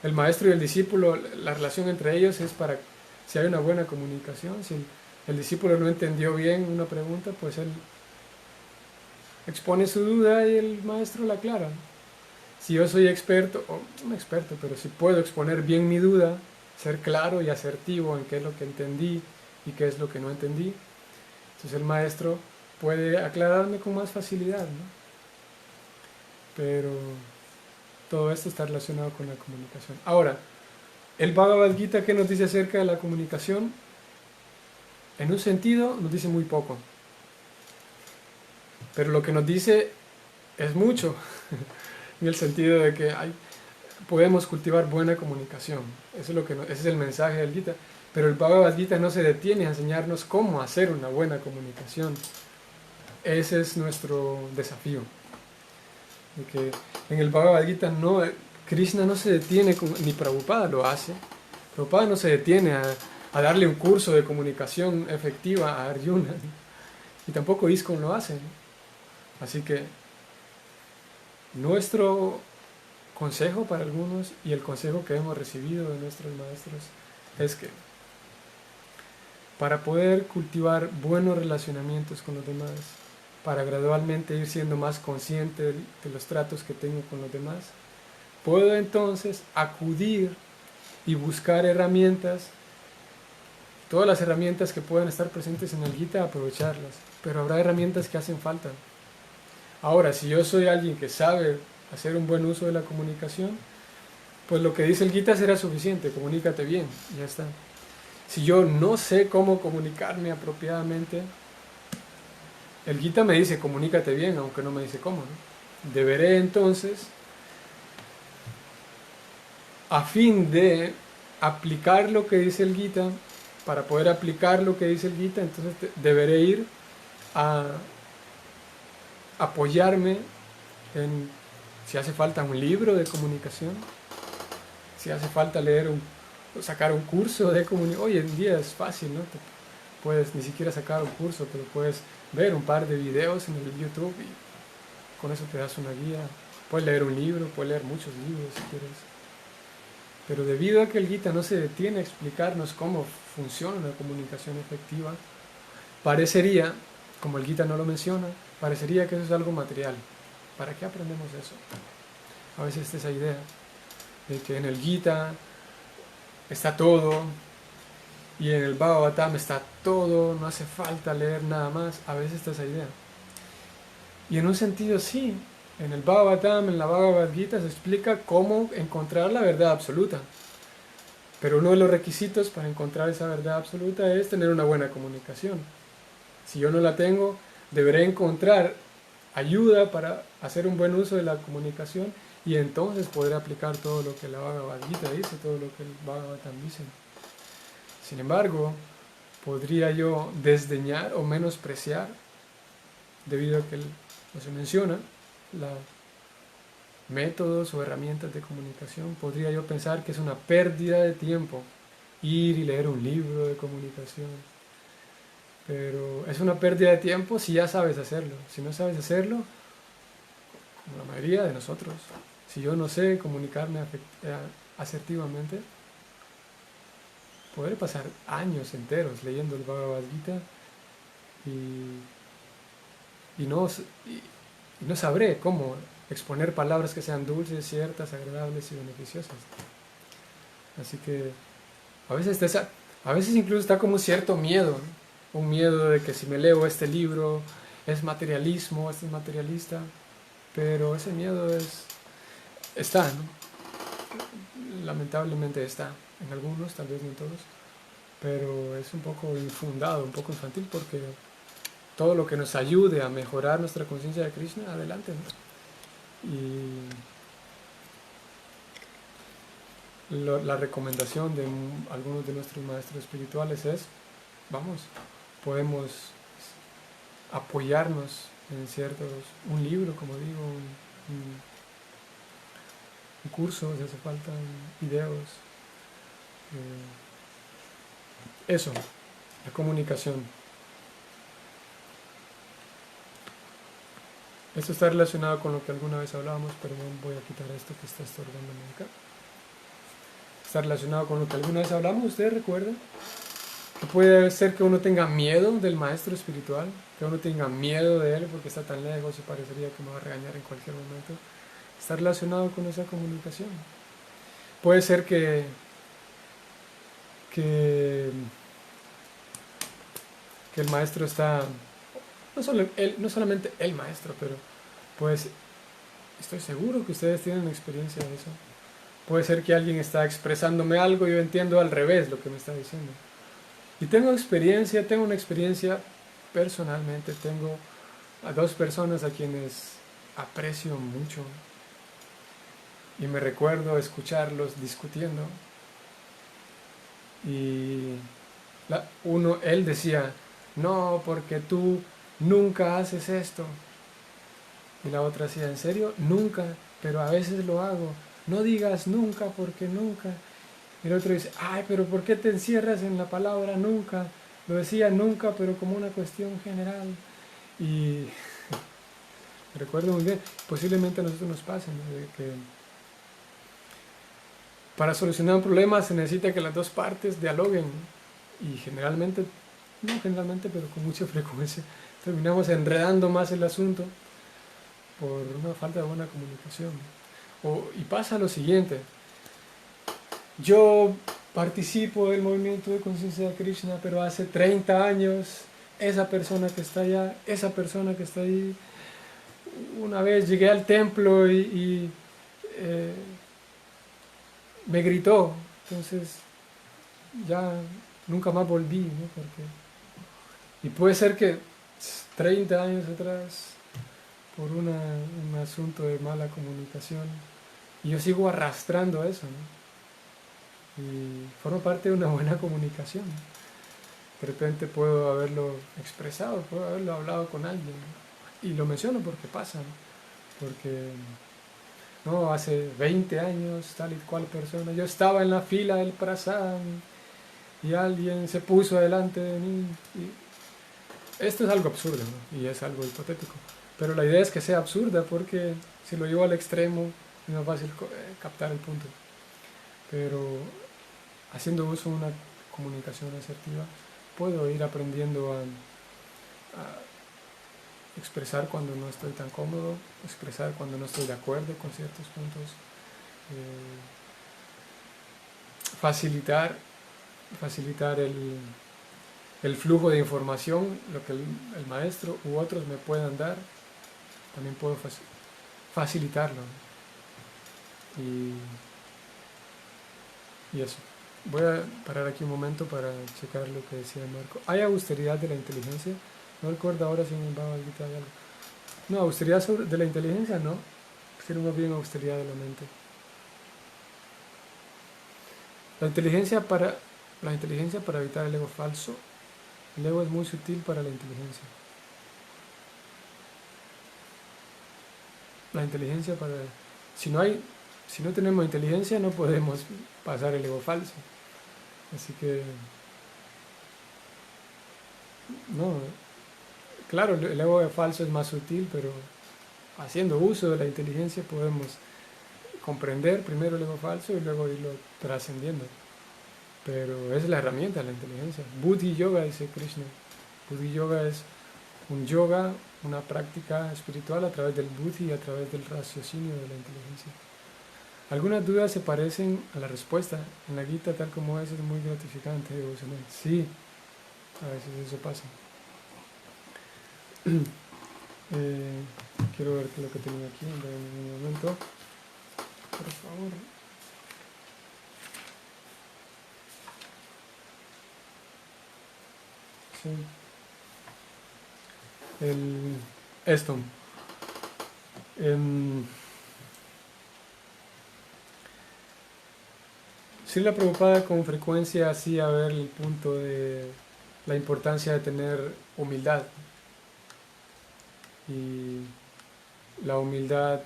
El maestro y el discípulo, la relación entre ellos es para, si hay una buena comunicación, si el discípulo no entendió bien una pregunta, pues él expone su duda y el maestro la aclara. Si yo soy experto, o no experto, pero si puedo exponer bien mi duda, ser claro y asertivo en qué es lo que entendí y qué es lo que no entendí, entonces el maestro puede aclararme con más facilidad, ¿no? Pero todo esto está relacionado con la comunicación. Ahora, el Bhagavad Gita, ¿qué nos dice acerca de la comunicación? En un sentido, nos dice muy poco. Pero lo que nos dice es mucho, en el sentido de que podemos cultivar buena comunicación. Eso es ese es el mensaje del Gita. Pero el Bhagavad Gita no se detiene a enseñarnos cómo hacer una buena comunicación. Ese es nuestro desafío. De que en el Bhagavad Gita Krishna no se detiene, ni Prabhupada lo hace. Prabhupada no se detiene a darle un curso de comunicación efectiva a Arjuna, ¿no? Y tampoco ISKCON lo hace, ¿no? Así que nuestro consejo para algunos y el consejo que hemos recibido de nuestros maestros es que para poder cultivar buenos relacionamientos con los demás, para gradualmente ir siendo más consciente de los tratos que tengo con los demás, puedo entonces acudir y buscar herramientas, todas las herramientas que puedan estar presentes en el Gita, aprovecharlas, pero habrá herramientas que hacen falta. Ahora, si yo soy alguien que sabe hacer un buen uso de la comunicación, pues lo que dice el Gita será suficiente, comunícate bien, ya está. Si yo no sé cómo comunicarme apropiadamente, el Gita me dice comunícate bien, aunque no me dice cómo, ¿no? Deberé entonces, a fin de aplicar lo que dice el Gita, para poder aplicar lo que dice el Gita, entonces deberé ir a apoyarme en, si hace falta, un libro de comunicación, si hace falta sacar un curso de comunicación. Hoy en día es fácil, ¿no? Puedes ni siquiera sacar un curso, pero puedes ver un par de videos en el YouTube y con eso te das una guía. Puedes leer un libro, puedes leer muchos libros si quieres. Pero debido a que el Gita no se detiene a explicarnos cómo funciona una comunicación efectiva, parecería, como el Gita no lo menciona, parecería que eso es algo material. ¿Para qué aprendemos eso? A veces está esa idea de que en el Gita está todo y en el Bhagavatam está todo, no hace falta leer nada más. A veces está esa idea. Y en un sentido sí, en el Bhagavatam, en la Bhagavad Gita se explica cómo encontrar la verdad absoluta. Pero uno de los requisitos para encontrar esa verdad absoluta es tener una buena comunicación. Si yo no la tengo, deberé encontrar ayuda para hacer un buen uso de la comunicación y entonces poder aplicar todo lo que la Bhagavad Gita dice, todo lo que el Bhagavatam dice. Sin embargo, podría yo desdeñar o menospreciar, debido a que no se menciona, métodos o herramientas de comunicación, podría yo pensar que es una pérdida de tiempo ir y leer un libro de comunicación. Pero es una pérdida de tiempo si ya sabes hacerlo. Si no sabes hacerlo, como la mayoría de nosotros, si yo no sé comunicarme asertivamente, podré pasar años enteros leyendo el Bhagavad Gita y no sabré cómo exponer palabras que sean dulces, ciertas, agradables y beneficiosas. Así que a veces incluso está como cierto miedo, ¿no? Un miedo de que si me leo este libro es materialismo, es materialista, pero ese miedo está, ¿no? Lamentablemente está, en algunos, tal vez no en todos, pero es un poco infundado, un poco infantil, porque todo lo que nos ayude a mejorar nuestra conciencia de Krishna, adelante, ¿no? Y la recomendación de algunos de nuestros maestros espirituales es, vamos, podemos apoyarnos en un libro, como digo, un curso, si hace falta, videos. Eso, la comunicación. Esto está relacionado con lo que alguna vez hablábamos, perdón, voy a quitar esto que está estorbándome acá. Está relacionado con lo que alguna vez hablamos, ¿ustedes recuerdan? Que puede ser que uno tenga miedo del maestro espiritual, que uno tenga miedo de él porque está tan lejos y parecería que me va a regañar en cualquier momento. Está relacionado con esa comunicación. Puede ser que el maestro está, no solamente el maestro, pero pues estoy seguro que ustedes tienen experiencia de eso. Puede ser que alguien está expresándome algo y yo entiendo al revés lo que me está diciendo. Y tengo una experiencia personalmente, tengo a dos personas a quienes aprecio mucho y me recuerdo escucharlos discutiendo y él decía, no, porque tú nunca haces esto. Y la otra decía, ¿en serio? Nunca, pero a veces lo hago. No digas nunca porque nunca. Y el otro dice, ay, pero ¿por qué te encierras en la palabra nunca? Lo decía nunca, pero como una cuestión general. Y recuerdo muy bien, posiblemente a nosotros nos pase, ¿no? De que para solucionar un problema se necesita que las dos partes dialoguen. Y generalmente, no generalmente, pero con mucha frecuencia, terminamos enredando más el asunto por una falta de buena comunicación. Y pasa lo siguiente, yo participo del movimiento de conciencia de Krishna, pero hace 30 años, esa persona que está allá, esa persona que está ahí, una vez llegué al templo y me gritó, entonces ya nunca más volví, ¿no? Y puede ser que 30 años atrás, por un asunto de mala comunicación, y yo sigo arrastrando eso, ¿no? Y forma parte de una buena comunicación. De repente puedo haberlo expresado, puedo haberlo hablado con alguien, ¿no? Y lo menciono porque pasa, ¿no? Porque no, hace 20 años tal y cual persona, yo estaba en la fila del prasad y alguien se puso delante de mí. Y esto es algo absurdo, ¿no? Y es algo hipotético, pero la idea es que sea absurda porque si lo llevo al extremo es más fácil captar el punto. Pero haciendo uso de una comunicación asertiva puedo ir aprendiendo a expresar cuando no estoy tan cómodo, expresar cuando no estoy de acuerdo con ciertos puntos, facilitar el flujo de información, lo que el maestro u otros me puedan dar, también puedo facilitarlo. Y eso. Voy a parar aquí un momento para checar lo que decía Marco. ¿Hay austeridad de la inteligencia? No recuerdo ahora si me va a quitar algo. No, austeridad de la inteligencia no, sino más bien austeridad de la mente. La inteligencia para evitar el ego falso. El ego es muy sutil para la inteligencia. La inteligencia para... Si no tenemos inteligencia no podemos pasar el ego falso. Así que... No, claro, el ego falso es más sutil, pero haciendo uso de la inteligencia podemos comprender primero el ego falso y luego irlo trascendiendo. Pero es la herramienta, la inteligencia. Buddhi Yoga, dice Krishna. Buddhi Yoga es un yoga, una práctica espiritual a través del buddhi, a través del raciocinio de la inteligencia. Algunas dudas se parecen a la respuesta. En la Gita, tal como es muy gratificante, devocional. Sí, a veces eso pasa. Eh, quiero ver qué es lo que tenía aquí en un momento. Por favor. Sí. Esto. Srila Prabhupada con frecuencia hacía ver el punto de la importancia de tener humildad. Y la humildad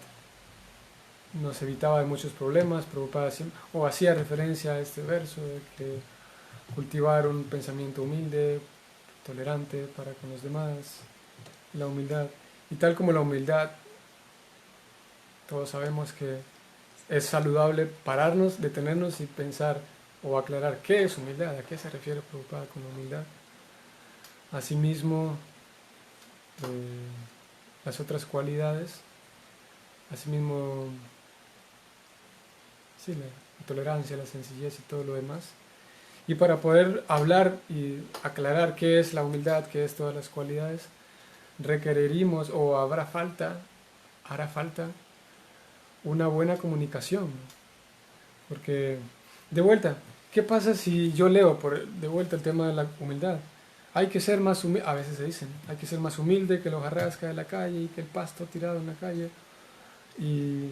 nos evitaba de muchos problemas. Prabhupada o hacía referencia a este verso de que cultivar un pensamiento humilde, tolerante para con los demás, la humildad. Y tal como la humildad, todos sabemos que es saludable pararnos, detenernos y pensar o aclarar qué es humildad, a qué se refiere Prabhupada con la humildad. Asimismo, las otras cualidades, asimismo, sí, la tolerancia, la sencillez y todo lo demás. Y para poder hablar y aclarar qué es la humildad, qué es todas las cualidades, requeriremos o hará falta una buena comunicación. Porque, de vuelta, ¿qué pasa si yo leo de vuelta el tema de la humildad? Hay que ser más humilde, a veces se dicen, hay que ser más humilde que los jarrascas de la calle y que el pasto tirado en la calle. Y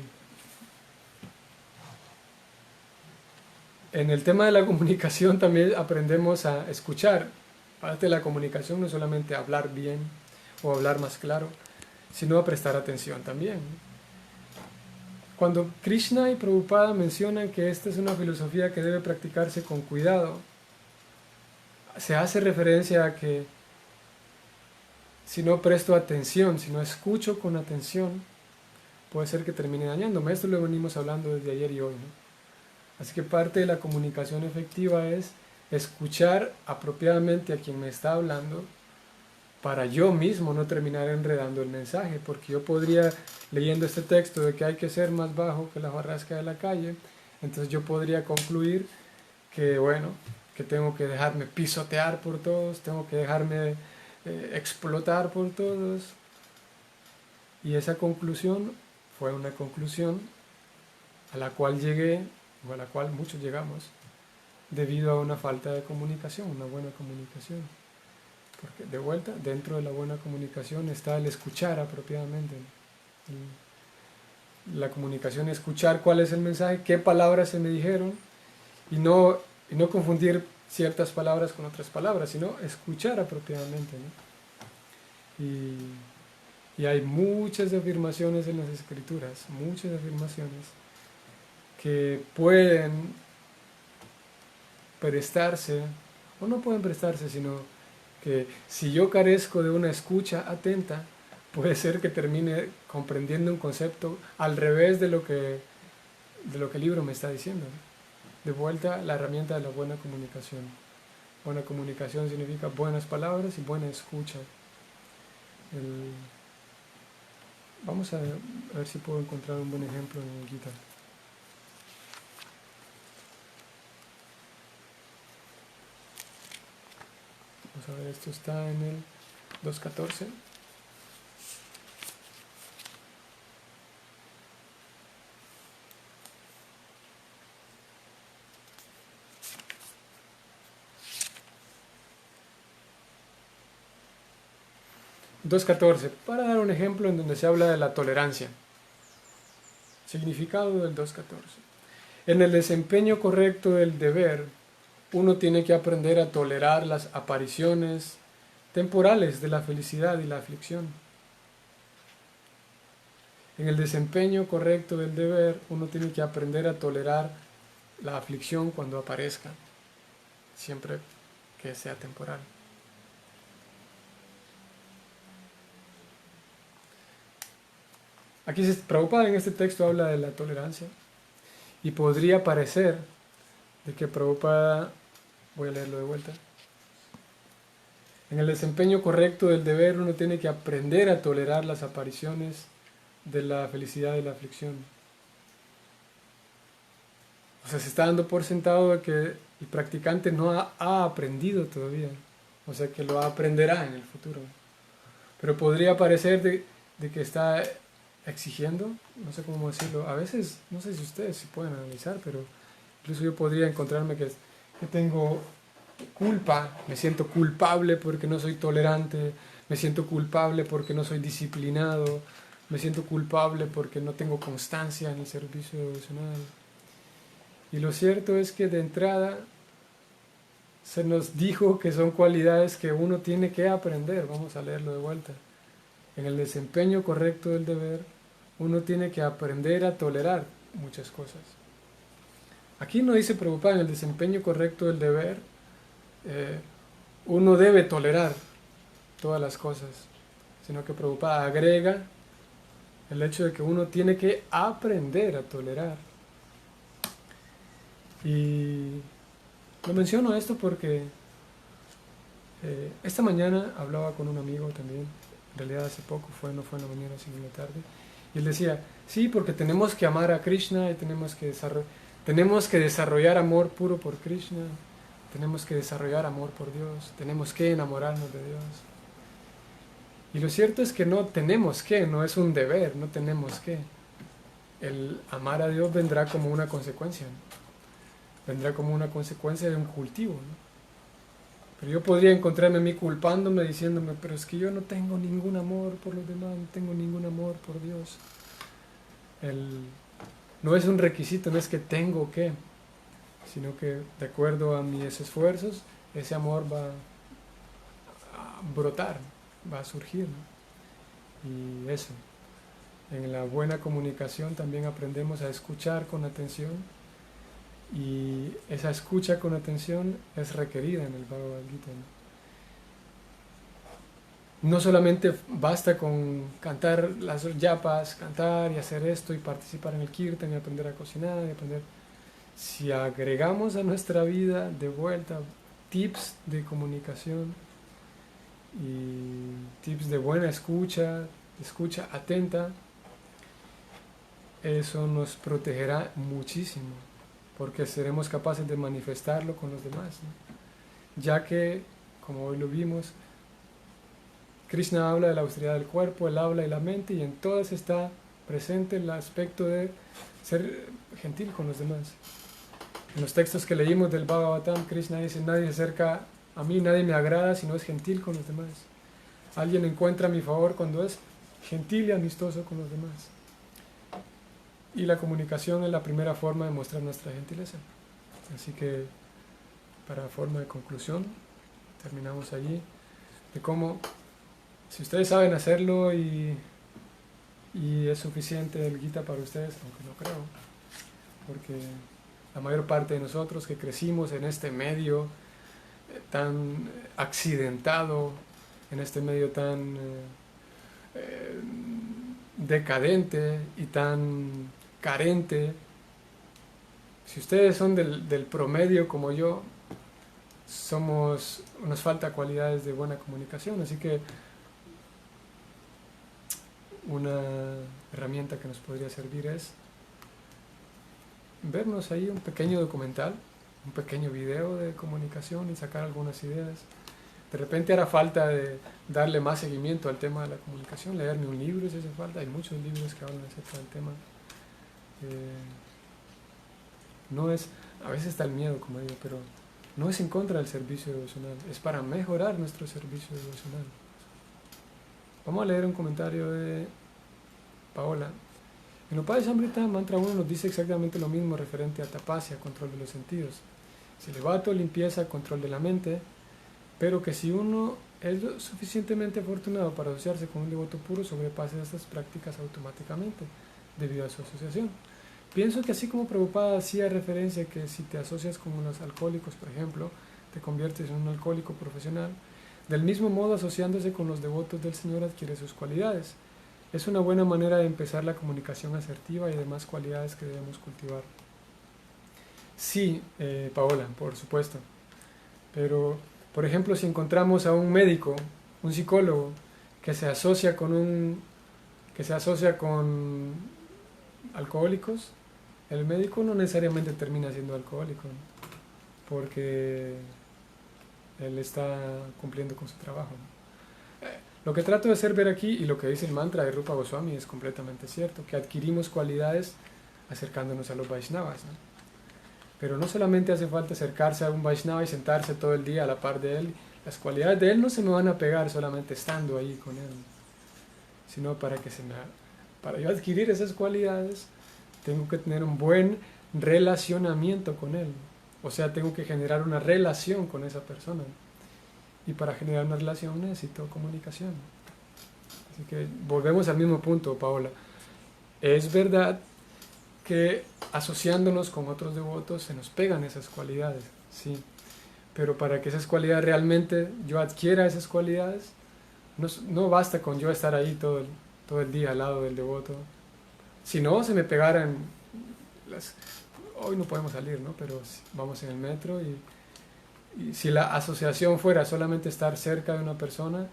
en el tema de la comunicación también aprendemos a escuchar. Parte de la comunicación no es solamente hablar bien o hablar más claro, sino a prestar atención también. Cuando Krishna y Prabhupada mencionan que esta es una filosofía que debe practicarse con cuidado, se hace referencia a que si no presto atención, si no escucho con atención, puede ser que termine dañándome. Esto lo venimos hablando desde ayer y hoy, ¿no? Así que parte de la comunicación efectiva es escuchar apropiadamente a quien me está hablando para yo mismo no terminar enredando el mensaje, porque yo podría, leyendo este texto de que hay que ser más bajo que la borrasca de la calle, entonces yo podría concluir que, bueno, que tengo que dejarme pisotear por todos, tengo que dejarme explotar por todos. Y esa conclusión fue una conclusión a la cual llegué, o a la cual muchos llegamos, debido a una falta de comunicación, una buena comunicación. Porque de vuelta, dentro de la buena comunicación está el escuchar apropiadamente. La comunicación, escuchar cuál es el mensaje, qué palabras se me dijeron, y no confundir ciertas palabras con otras palabras, sino escuchar apropiadamente, ¿no? Y hay muchas afirmaciones en las escrituras, muchas afirmaciones que pueden prestarse, o no pueden prestarse, sino que si yo carezco de una escucha atenta, puede ser que termine comprendiendo un concepto al revés de lo que el libro me está diciendo, ¿no? De vuelta, la herramienta de la buena comunicación. Buena comunicación significa buenas palabras y buena escucha. Vamos a ver si puedo encontrar un buen ejemplo en el Gita. Vamos a ver, esto está en el 2.14. Para dar un ejemplo en donde se habla de la tolerancia. Significado del 2.14. En el desempeño correcto del deber, uno tiene que aprender a tolerar las apariciones temporales de la felicidad y la aflicción. En el desempeño correcto del deber, uno tiene que aprender a tolerar la aflicción cuando aparezca, siempre que sea temporal. Aquí Prabhupada en este texto habla de la tolerancia y podría parecer de que Prabhupada, voy a leerlo de vuelta, en el desempeño correcto del deber uno tiene que aprender a tolerar las apariciones de la felicidad y la aflicción. O sea, se está dando por sentado de que el practicante no ha aprendido todavía. O sea, que lo aprenderá en el futuro. Pero podría parecer de que está exigiendo, no sé cómo decirlo. A veces, no sé si ustedes sí pueden analizar, pero incluso yo podría encontrarme que tengo culpa, me siento culpable porque no soy tolerante, me siento culpable porque no soy disciplinado, me siento culpable porque no tengo constancia en el servicio devocional. Y lo cierto es que de entrada se nos dijo que son cualidades que uno tiene que aprender. Vamos a leerlo de vuelta. En el desempeño correcto del deber, uno tiene que aprender a tolerar muchas cosas. Aquí no dice Prabhupada, en el desempeño correcto del deber, uno debe tolerar todas las cosas, sino que Prabhupada agrega el hecho de que uno tiene que aprender a tolerar. Y lo menciono esto porque esta mañana hablaba con un amigo también, en realidad hace poco, no fue en la mañana, sino en la tarde, y él decía, sí, porque tenemos que amar a Krishna y tenemos que desarrollar amor puro por Krishna, tenemos que desarrollar amor por Dios, tenemos que enamorarnos de Dios. Y lo cierto es que no tenemos que, no es un deber, no tenemos que. El amar a Dios vendrá como una consecuencia, ¿no? Vendrá como una consecuencia de un cultivo, ¿no? Pero yo podría encontrarme a mí culpándome, diciéndome, pero es que yo no tengo ningún amor por los demás, no tengo ningún amor por Dios. No es un requisito, no es que tengo que, sino que de acuerdo a mis esfuerzos, ese amor va a brotar, va a surgir, ¿no? Y eso, en la buena comunicación también aprendemos a escuchar con atención, y esa escucha con atención es requerida en el Bhagavad Gita, ¿no? No solamente basta con cantar las yapas, cantar y hacer esto y participar en el kirtan y aprender a cocinar y aprender. Si agregamos a nuestra vida de vuelta tips de comunicación y tips de buena escucha atenta, eso nos protegerá muchísimo, porque seremos capaces de manifestarlo con los demás, ¿no? Ya que, como hoy lo vimos, Krishna habla de la austeridad del cuerpo, el habla y la mente, y en todas está presente el aspecto de ser gentil con los demás. En los textos que leímos del Bhagavatam, Krishna dice, nadie se acerca a mí, nadie me agrada si no es gentil con los demás. Alguien encuentra mi favor cuando es gentil y amistoso con los demás. Y la comunicación es la primera forma de mostrar nuestra gentileza. Así que, para forma de conclusión, terminamos allí, de cómo, si ustedes saben hacerlo y es suficiente el Gita para ustedes, aunque no creo, porque la mayor parte de nosotros que crecimos en este medio tan accidentado, en este medio tan decadente y tan carente, si ustedes son del promedio como yo, nos falta cualidades de buena comunicación, así que una herramienta que nos podría servir es vernos ahí un pequeño documental, un pequeño video de comunicación y sacar algunas ideas. De repente hará falta de darle más seguimiento al tema de la comunicación, leerme un libro si hace falta, hay muchos libros que hablan acerca del tema. No es, a veces está el miedo, como digo, pero no es en contra del servicio devocional, es para mejorar nuestro servicio devocional. Vamos a leer un comentario de Paola. En Upadeshamrita, Mantra 1 nos dice exactamente lo mismo referente a tapasya, control de los sentidos. Celibato, limpieza, control de la mente, pero que si uno es lo suficientemente afortunado para asociarse con un devoto puro, sobrepasa estas prácticas automáticamente debido a su asociación. Pienso que así como Prabhupada hacía referencia que si te asocias con unos alcohólicos, por ejemplo, te conviertes en un alcohólico profesional, del mismo modo asociándose con los devotos del Señor adquiere sus cualidades. Es una buena manera de empezar la comunicación asertiva y demás cualidades que debemos cultivar. Sí, Paola, por supuesto. Pero, por ejemplo, si encontramos a un médico, un psicólogo, que se asocia con alcohólicos, el médico no necesariamente termina siendo alcohólico, ¿no? Porque él está cumpliendo con su trabajo, ¿no? Lo que trato de hacer ver aquí, y lo que dice el mantra de Rupa Goswami es completamente cierto, que adquirimos cualidades acercándonos a los Vaishnavas, ¿no? Pero no solamente hace falta acercarse a un Vaishnava y sentarse todo el día a la par de él. Las cualidades de él no se me van a pegar solamente estando ahí con él, sino para yo adquirir esas cualidades, tengo que tener un buen relacionamiento con él. O sea, tengo que generar una relación con esa persona. Y para generar una relación necesito comunicación. Así que volvemos al mismo punto, Paola. Es verdad que asociándonos con otros devotos se nos pegan esas cualidades, sí. Pero para que esas cualidades realmente yo adquiera esas cualidades, no basta con yo estar ahí todo el día al lado del devoto. Si no, se me pegaran las... Hoy no podemos salir, ¿no? Pero vamos en el metro y si la asociación fuera solamente estar cerca de una persona,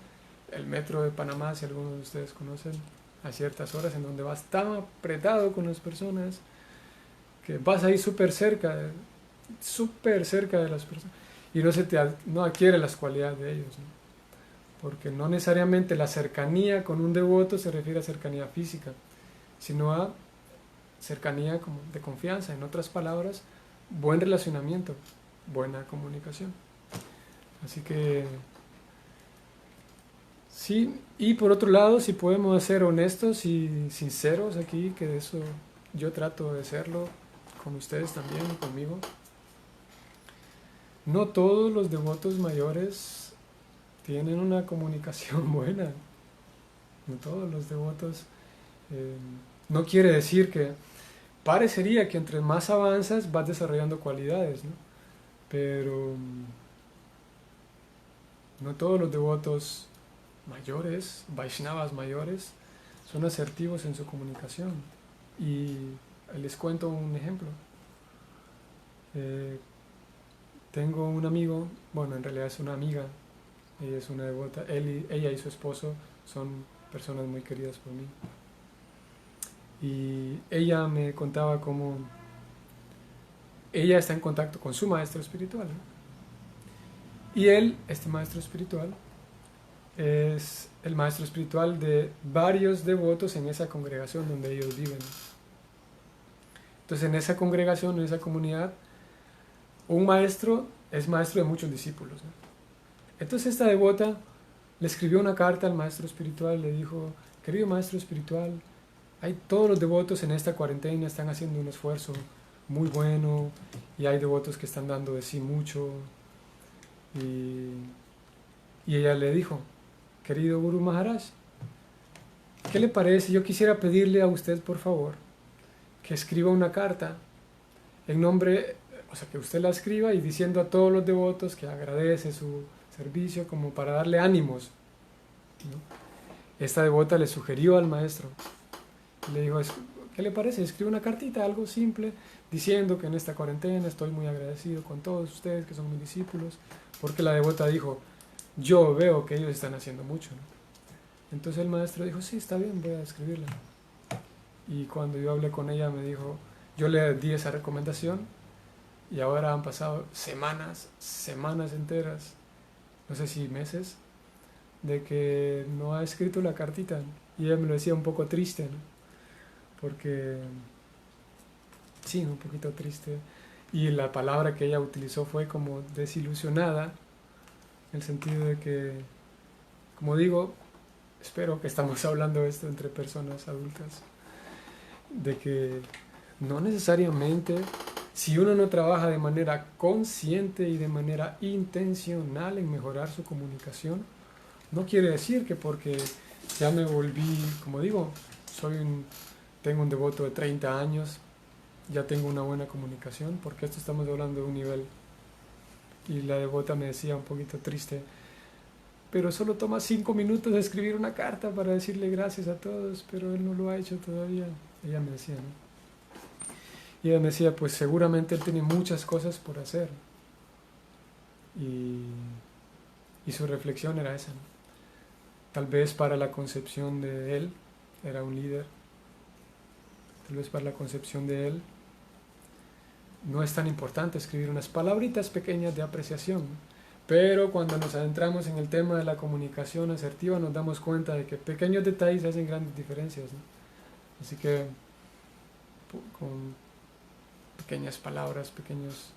el metro de Panamá, si algunos de ustedes conocen, a ciertas horas en donde vas tan apretado con las personas, que vas ahí súper cerca de las personas, y no adquiere las cualidades de ellos, ¿no? Porque no necesariamente la cercanía con un devoto se refiere a cercanía física, sino a cercanía como de confianza, en otras palabras, buen relacionamiento, buena comunicación. Así que sí, y por otro lado, si podemos ser honestos y sinceros aquí, que de eso yo trato de serlo con ustedes también y conmigo, no todos los devotos mayores tienen una comunicación buena. No todos los devotos. No quiere decir que parecería que entre más avanzas vas desarrollando cualidades, ¿no? Pero no todos los devotos mayores, Vaishnavas mayores, son asertivos en su comunicación. Y les cuento un ejemplo. Tengo un amigo, bueno, en realidad es una amiga, ella es una devota, ella y su esposo son personas muy queridas por mí. Y ella me contaba cómo ella está en contacto con su maestro espiritual, ¿no? Y él, este maestro espiritual, es el maestro espiritual de varios devotos en esa congregación donde ellos viven. Entonces en esa congregación, en esa comunidad, un maestro es maestro de muchos discípulos, ¿no? Entonces esta devota le escribió una carta al maestro espiritual, le dijo: querido maestro espiritual, todos los devotos en esta cuarentena están haciendo un esfuerzo muy bueno y hay devotos que están dando de sí mucho. Y ella le dijo: querido Guru Maharaj, ¿qué le parece? Yo quisiera pedirle a usted, por favor, que escriba una carta en nombre, o sea, que usted la escriba y diciendo a todos los devotos que agradece su servicio, como para darle ánimos, ¿no? Esta devota le sugirió al maestro, le dijo: ¿qué le parece? Escribe una cartita, algo simple, diciendo que en esta cuarentena estoy muy agradecido con todos ustedes que son mis discípulos, porque la devota dijo: yo veo que ellos están haciendo mucho, ¿no? Entonces el maestro dijo: sí, está bien, voy a escribirla. Y cuando yo hablé con ella me dijo, yo le di esa recomendación y ahora han pasado semanas enteras, no sé si meses, de que no ha escrito la cartita. Y ella me lo decía un poco triste, ¿no? Porque, sí, un poquito triste. Y la palabra que ella utilizó fue como desilusionada, en el sentido de que, como digo, espero que estamos hablando de esto entre personas adultas, de que no necesariamente, si uno no trabaja de manera consciente y de manera intencional en mejorar su comunicación, no quiere decir que porque ya me volví, como digo, tengo un devoto de 30 años, ya tengo una buena comunicación, porque esto estamos hablando de un nivel. Y la devota me decía un poquito triste: pero solo toma 5 minutos de escribir una carta para decirle gracias a todos, pero él no lo ha hecho todavía. Ella me decía, ¿no? Y ella me decía, pues seguramente él tiene muchas cosas por hacer. Y su reflexión era esa, ¿no? Tal vez para la concepción de él, era un líder, tal vez para la concepción de él, no es tan importante escribir unas palabritas pequeñas de apreciación, ¿no? Pero cuando nos adentramos en el tema de la comunicación asertiva nos damos cuenta de que pequeños detalles hacen grandes diferencias, ¿no? Así que con pequeñas palabras, pequeños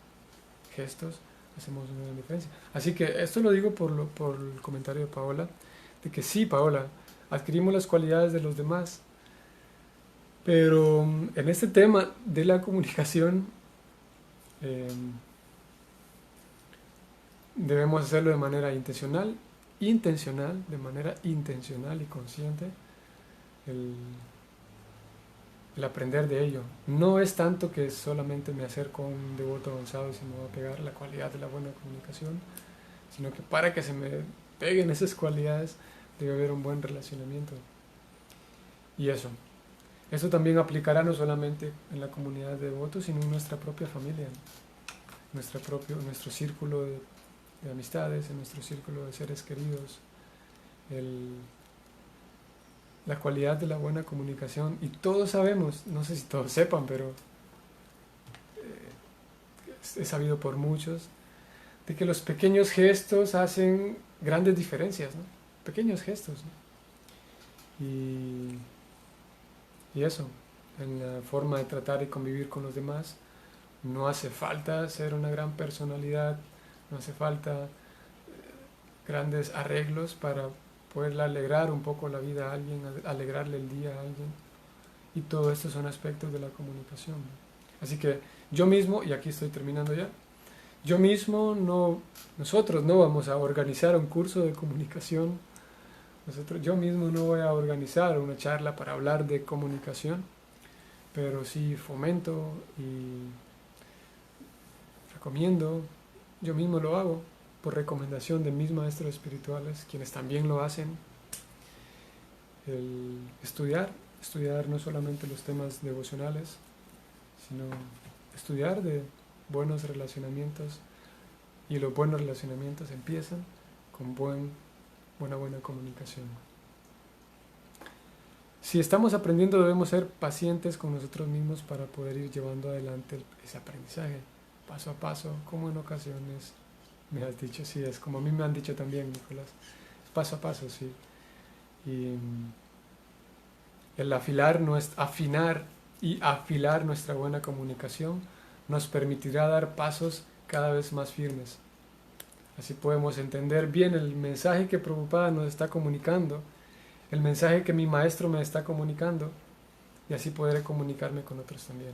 gestos, hacemos una gran diferencia. Así que esto lo digo por el comentario de Paola, de que sí, Paola, adquirimos las cualidades de los demás, pero en este tema de la comunicación debemos hacerlo de manera intencional, de manera intencional y consciente, el aprender de ello. No es tanto que solamente me acerco a un devoto avanzado y se me va a pegar la cualidad de la buena comunicación, sino que para que se me peguen esas cualidades debe haber un buen relacionamiento. Y eso también aplicará no solamente en la comunidad de devotos, sino en nuestra propia familia, en nuestro círculo de amistades, en nuestro círculo de seres queridos. La cualidad de la buena comunicación, y todos sabemos, no sé si todos sepan, pero es sabido por muchos, de que los pequeños gestos hacen grandes diferencias, ¿no? Pequeños gestos, ¿no? Y eso, en la forma de tratar y convivir con los demás, no hace falta ser una gran personalidad, no hace falta grandes arreglos para poderle alegrar un poco la vida a alguien, alegrarle el día a alguien. Y todo esto son aspectos de la comunicación. Así que yo mismo, y aquí estoy terminando ya, nosotros no vamos a organizar un curso de comunicación, yo mismo no voy a organizar una charla para hablar de comunicación, pero sí fomento y recomiendo, yo mismo lo hago, por recomendación de mis maestros espirituales, quienes también lo hacen, el estudiar no solamente los temas devocionales, sino estudiar de buenos relacionamientos, y los buenos relacionamientos empiezan con buena comunicación. Si estamos aprendiendo, debemos ser pacientes con nosotros mismos para poder ir llevando adelante ese aprendizaje, paso a paso, como en ocasiones me has dicho, sí, es como a mí me han dicho también, Nicolás, paso a paso, sí. Y el afinar y afilar nuestra buena comunicación nos permitirá dar pasos cada vez más firmes. Así podemos entender bien el mensaje que Prabhupada nos está comunicando, el mensaje que mi maestro me está comunicando, y así podré comunicarme con otros también.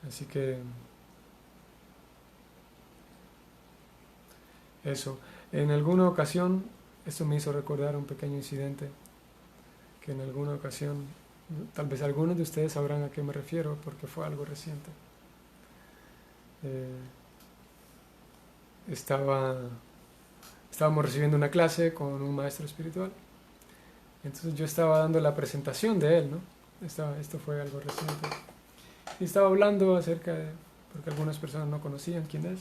Así que eso. En alguna ocasión, esto me hizo recordar un pequeño incidente, que en alguna ocasión, tal vez algunos de ustedes sabrán a qué me refiero, porque fue algo reciente. Estábamos recibiendo una clase con un maestro espiritual, entonces yo estaba dando la presentación de él, ¿no? Esto fue algo reciente. Y estaba hablando acerca de, porque algunas personas no conocían quién es.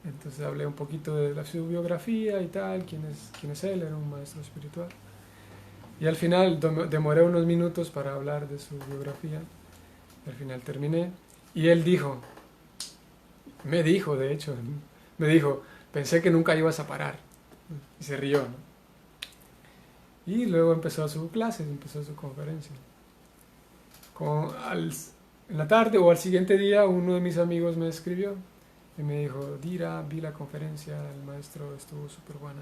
Entonces hablé un poquito de su biografía y tal, quién es él, era un maestro espiritual. Y al final demoré unos minutos para hablar de su biografía. Al final terminé y él me dijo, pensé que nunca ibas a parar. Y se rió, ¿no? Y luego empezó su clase, empezó su conferencia. En la tarde o al siguiente día uno de mis amigos me escribió y me dijo, Dira, vi la conferencia, el maestro estuvo súper buena.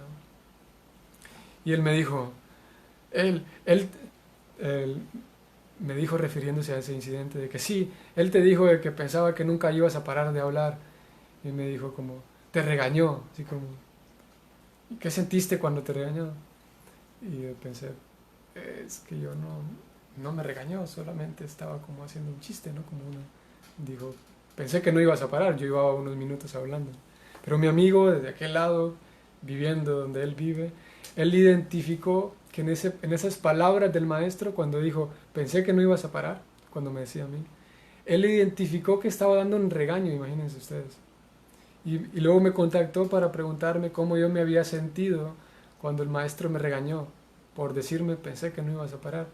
Y él me dijo, él me dijo refiriéndose a ese incidente de que sí, él te dijo de que pensaba que nunca ibas a parar de hablar. Y me dijo como, te regañó, así como, ¿qué sentiste cuando te regañó? Y yo pensé, es que yo no me regañó, solamente estaba como haciendo un chiste, ¿no? Dijo, pensé que no ibas a parar, yo iba unos minutos hablando. Pero mi amigo, desde aquel lado, viviendo donde él vive, él identificó que en esas palabras del maestro, cuando dijo, pensé que no ibas a parar, cuando me decía a mí, él identificó que estaba dando un regaño, imagínense ustedes. Y luego me contactó para preguntarme cómo yo me había sentido cuando el maestro me regañó por decirme, pensé que no ibas a parar.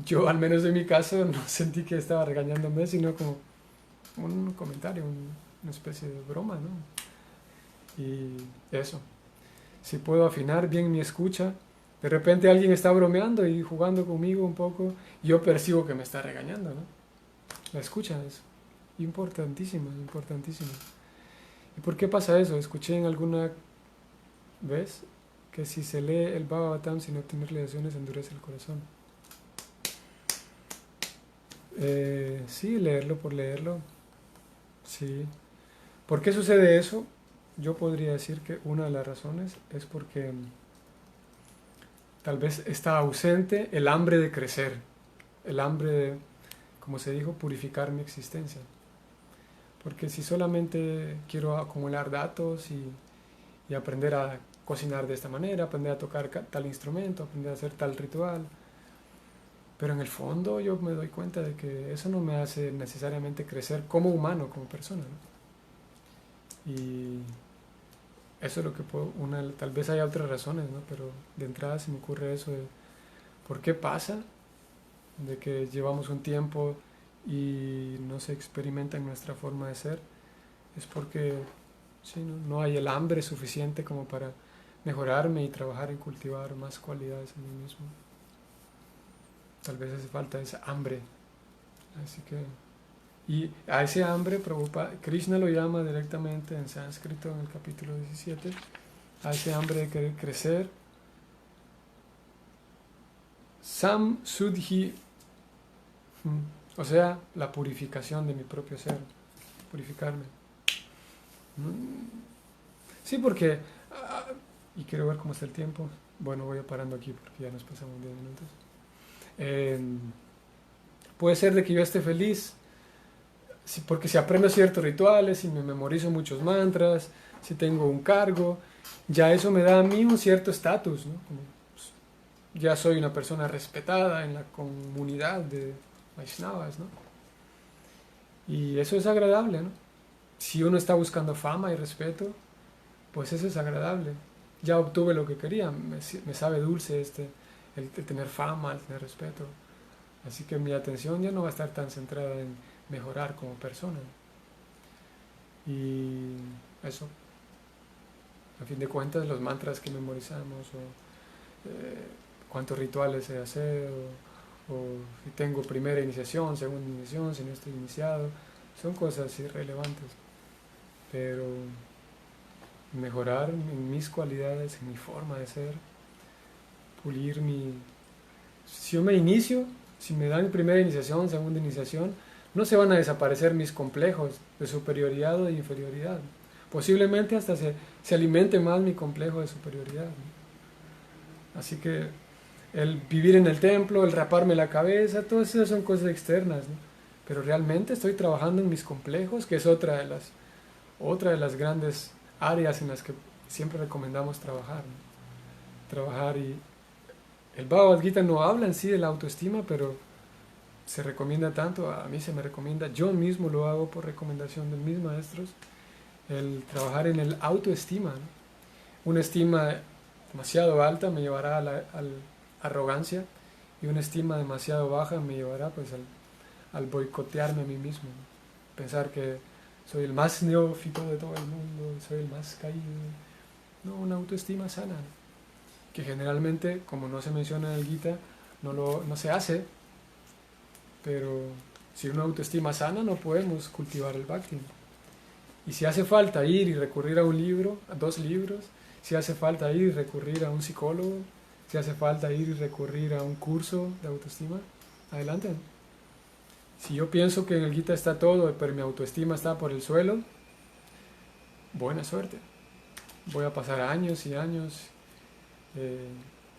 Yo, al menos en mi caso, no sentí que estaba regañándome, sino como un comentario, una especie de broma, ¿no? Y eso. Si puedo afinar bien mi escucha, de repente alguien está bromeando y jugando conmigo un poco, yo percibo que me está regañando, ¿no? La escucha es importantísima, importantísima. ¿Y por qué pasa eso? Escuché en alguna vez que si se lee el Bhagavatam sin obtener lesiones endurece el corazón. Sí, leerlo por leerlo. Sí. ¿Por qué sucede eso? Yo podría decir que una de las razones es porque tal vez está ausente el hambre de crecer, el hambre de, como se dijo, purificar mi existencia. Porque si solamente quiero acumular datos y aprender a cocinar de esta manera, aprender a tocar tal instrumento, aprender a hacer tal ritual, pero en el fondo yo me doy cuenta de que eso no me hace necesariamente crecer como humano, como persona, ¿no? Y eso es lo que puedo, tal vez haya otras razones, ¿no? Pero de entrada se me ocurre eso de por qué pasa de que llevamos un tiempo y no se experimenta en nuestra forma de ser, es porque sí, no hay el hambre suficiente como para mejorarme y trabajar en cultivar más cualidades en mí mismo. Tal vez hace falta esa hambre. Así que, y a ese hambre, Krishna lo llama directamente en sánscrito en el capítulo 17, a ese hambre de querer crecer, Sam Sudhi, o sea, la purificación de mi propio ser, purificarme. Sí, porque, y quiero ver cómo está el tiempo, bueno, voy parando aquí porque ya nos pasamos 10 minutos. Puede ser de que yo esté feliz, porque si aprendo ciertos rituales, si me memorizo muchos mantras, si tengo un cargo, ya eso me da a mí un cierto estatus, ¿no? Como, pues, ya soy una persona respetada en la comunidad de Vaishnavas, ¿no? Y eso es agradable, ¿no? Si uno está buscando fama y respeto, pues eso es agradable. Ya obtuve lo que quería, me sabe dulce el tener fama, el tener respeto. Así que mi atención ya no va a estar tan centrada en mejorar como persona. Y eso, a fin de cuentas, los mantras que memorizamos, o cuántos rituales sé hacer, o si tengo primera iniciación, segunda iniciación, si no estoy iniciado, son cosas irrelevantes. Pero mejorar en mis cualidades, en mi forma de ser, pulir mi... Si yo me inicio, si me dan primera iniciación, segunda iniciación, no se van a desaparecer mis complejos de superioridad o de inferioridad. Posiblemente hasta se alimente más mi complejo de superioridad, ¿no? Así que el vivir en el templo, el raparme la cabeza, todas esas son cosas externas, ¿no? Pero realmente estoy trabajando en mis complejos, que es otra de las grandes áreas en las que siempre recomendamos trabajar, ¿no? Trabajar. Y el Bhagavad Gita no habla en sí de la autoestima, pero se recomienda tanto, a mí se me recomienda, yo mismo lo hago por recomendación de mis maestros, el trabajar en el autoestima, ¿no? Una estima demasiado alta me llevará a la arrogancia, y una estima demasiado baja me llevará pues al boicotearme a mí mismo, ¿no? Pensar que soy el más neófito de todo el mundo, soy el más caído. No, una autoestima sana, ¿no? Que generalmente, como no se menciona en el Gita, no se hace, pero sin una autoestima sana no podemos cultivar el Bhakti. Y si hace falta ir y recurrir a un libro, a 2 libros, si hace falta ir y recurrir a un psicólogo, si hace falta ir y recurrir a un curso de autoestima, adelante. Si yo pienso que en el Gita está todo, pero mi autoestima está por el suelo, buena suerte. Voy a pasar años y años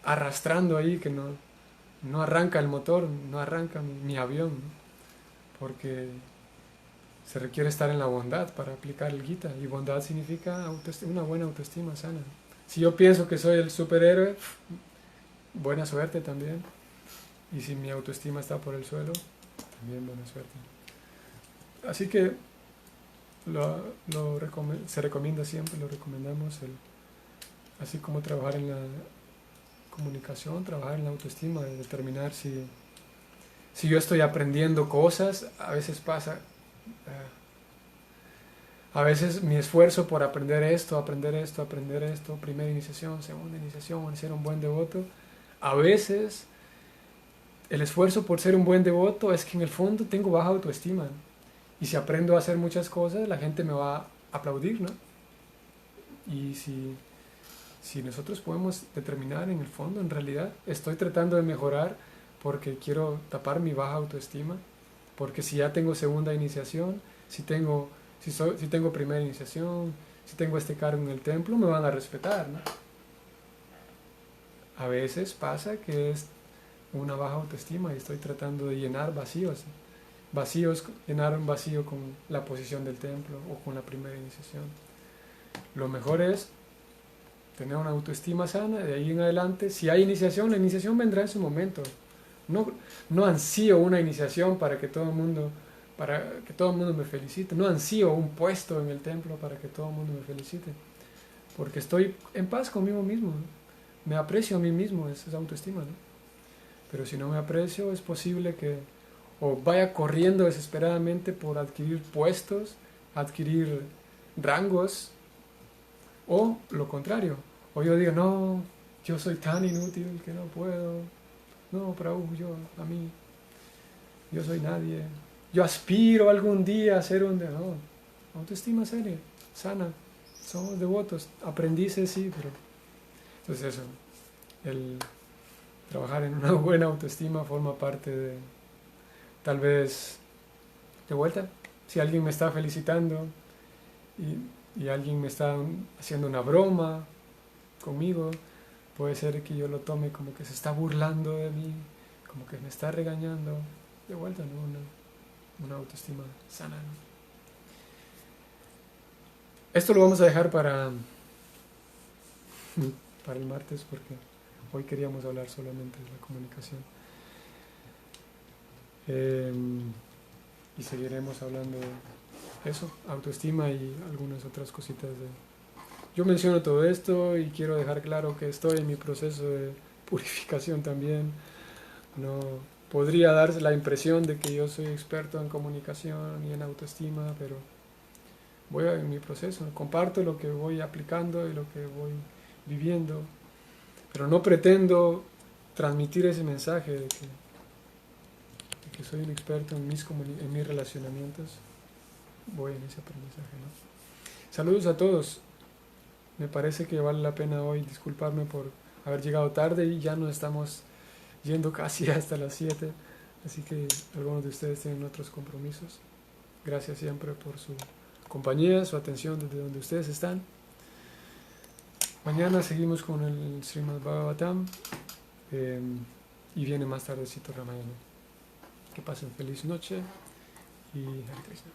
arrastrando ahí que no arranca el motor, no arranca mi avión, ¿no? Porque se requiere estar en la bondad para aplicar el Gita, y bondad significa una buena autoestima sana. Si yo pienso que soy el superhéroe, buena suerte también. Y si mi autoestima está por el suelo, también buena suerte. Así que se recomienda siempre, lo recomendamos, así como trabajar en la comunicación, trabajar en la autoestima, de determinar si yo estoy aprendiendo cosas. A veces pasa, A veces mi esfuerzo por aprender esto, primera iniciación, segunda iniciación, ser un buen devoto, a veces el esfuerzo por ser un buen devoto es que en el fondo tengo baja autoestima. Y si aprendo a hacer muchas cosas, la gente me va a aplaudir, ¿no? Y si nosotros podemos determinar en el fondo, en realidad, estoy tratando de mejorar porque quiero tapar mi baja autoestima, porque si ya tengo segunda iniciación, si tengo primera iniciación, si tengo este cargo en el templo, me van a respetar, ¿no? A veces pasa que es una baja autoestima y estoy tratando de llenar vacíos, llenar un vacío con la posición del templo o con la primera iniciación. Lo mejor es tener una autoestima sana, de ahí en adelante, si hay iniciación, la iniciación vendrá en su momento. No ansío una iniciación para que todo el mundo me felicite, no ansío un puesto en el templo para que todo el mundo me felicite, porque estoy en paz conmigo mismo, ¿no? Me aprecio a mí mismo, esa es autoestima, ¿no? Pero si no me aprecio, es posible que o vaya corriendo desesperadamente por adquirir puestos, adquirir rangos, o lo contrario, o yo digo, no, yo soy tan inútil que no puedo, no, Prabhu, yo soy nadie, yo aspiro algún día a ser no, autoestima seria, sana, somos devotos, aprendices, sí, pero entonces eso, el trabajar en una buena autoestima forma parte de, tal vez, de vuelta, si alguien me está felicitando y alguien me está haciendo una broma conmigo, puede ser que yo lo tome como que se está burlando de mí, como que me está regañando, de vuelta, ¿no? Una autoestima sana, ¿no? Esto lo vamos a dejar para el martes porque hoy queríamos hablar solamente de la comunicación. Y seguiremos hablando de eso, autoestima y algunas otras cositas. Yo menciono todo esto y quiero dejar claro que estoy en mi proceso de purificación también. No podría darse la impresión de que yo soy experto en comunicación y en autoestima, pero voy en mi proceso, comparto lo que voy aplicando y lo que voy viviendo, pero no pretendo transmitir ese mensaje de que soy un experto en mis relacionamientos. Voy en ese aprendizaje, ¿no? Saludos a todos. Me parece que vale la pena hoy disculparme por haber llegado tarde y ya nos estamos yendo casi hasta las 7, así que algunos de ustedes tienen otros compromisos. Gracias siempre por su compañía, su atención desde donde ustedes están. Mañana seguimos con el Srimad Bhagavatam y viene más tardecito Ramayana. Que pasen feliz noche y Hare Krishna.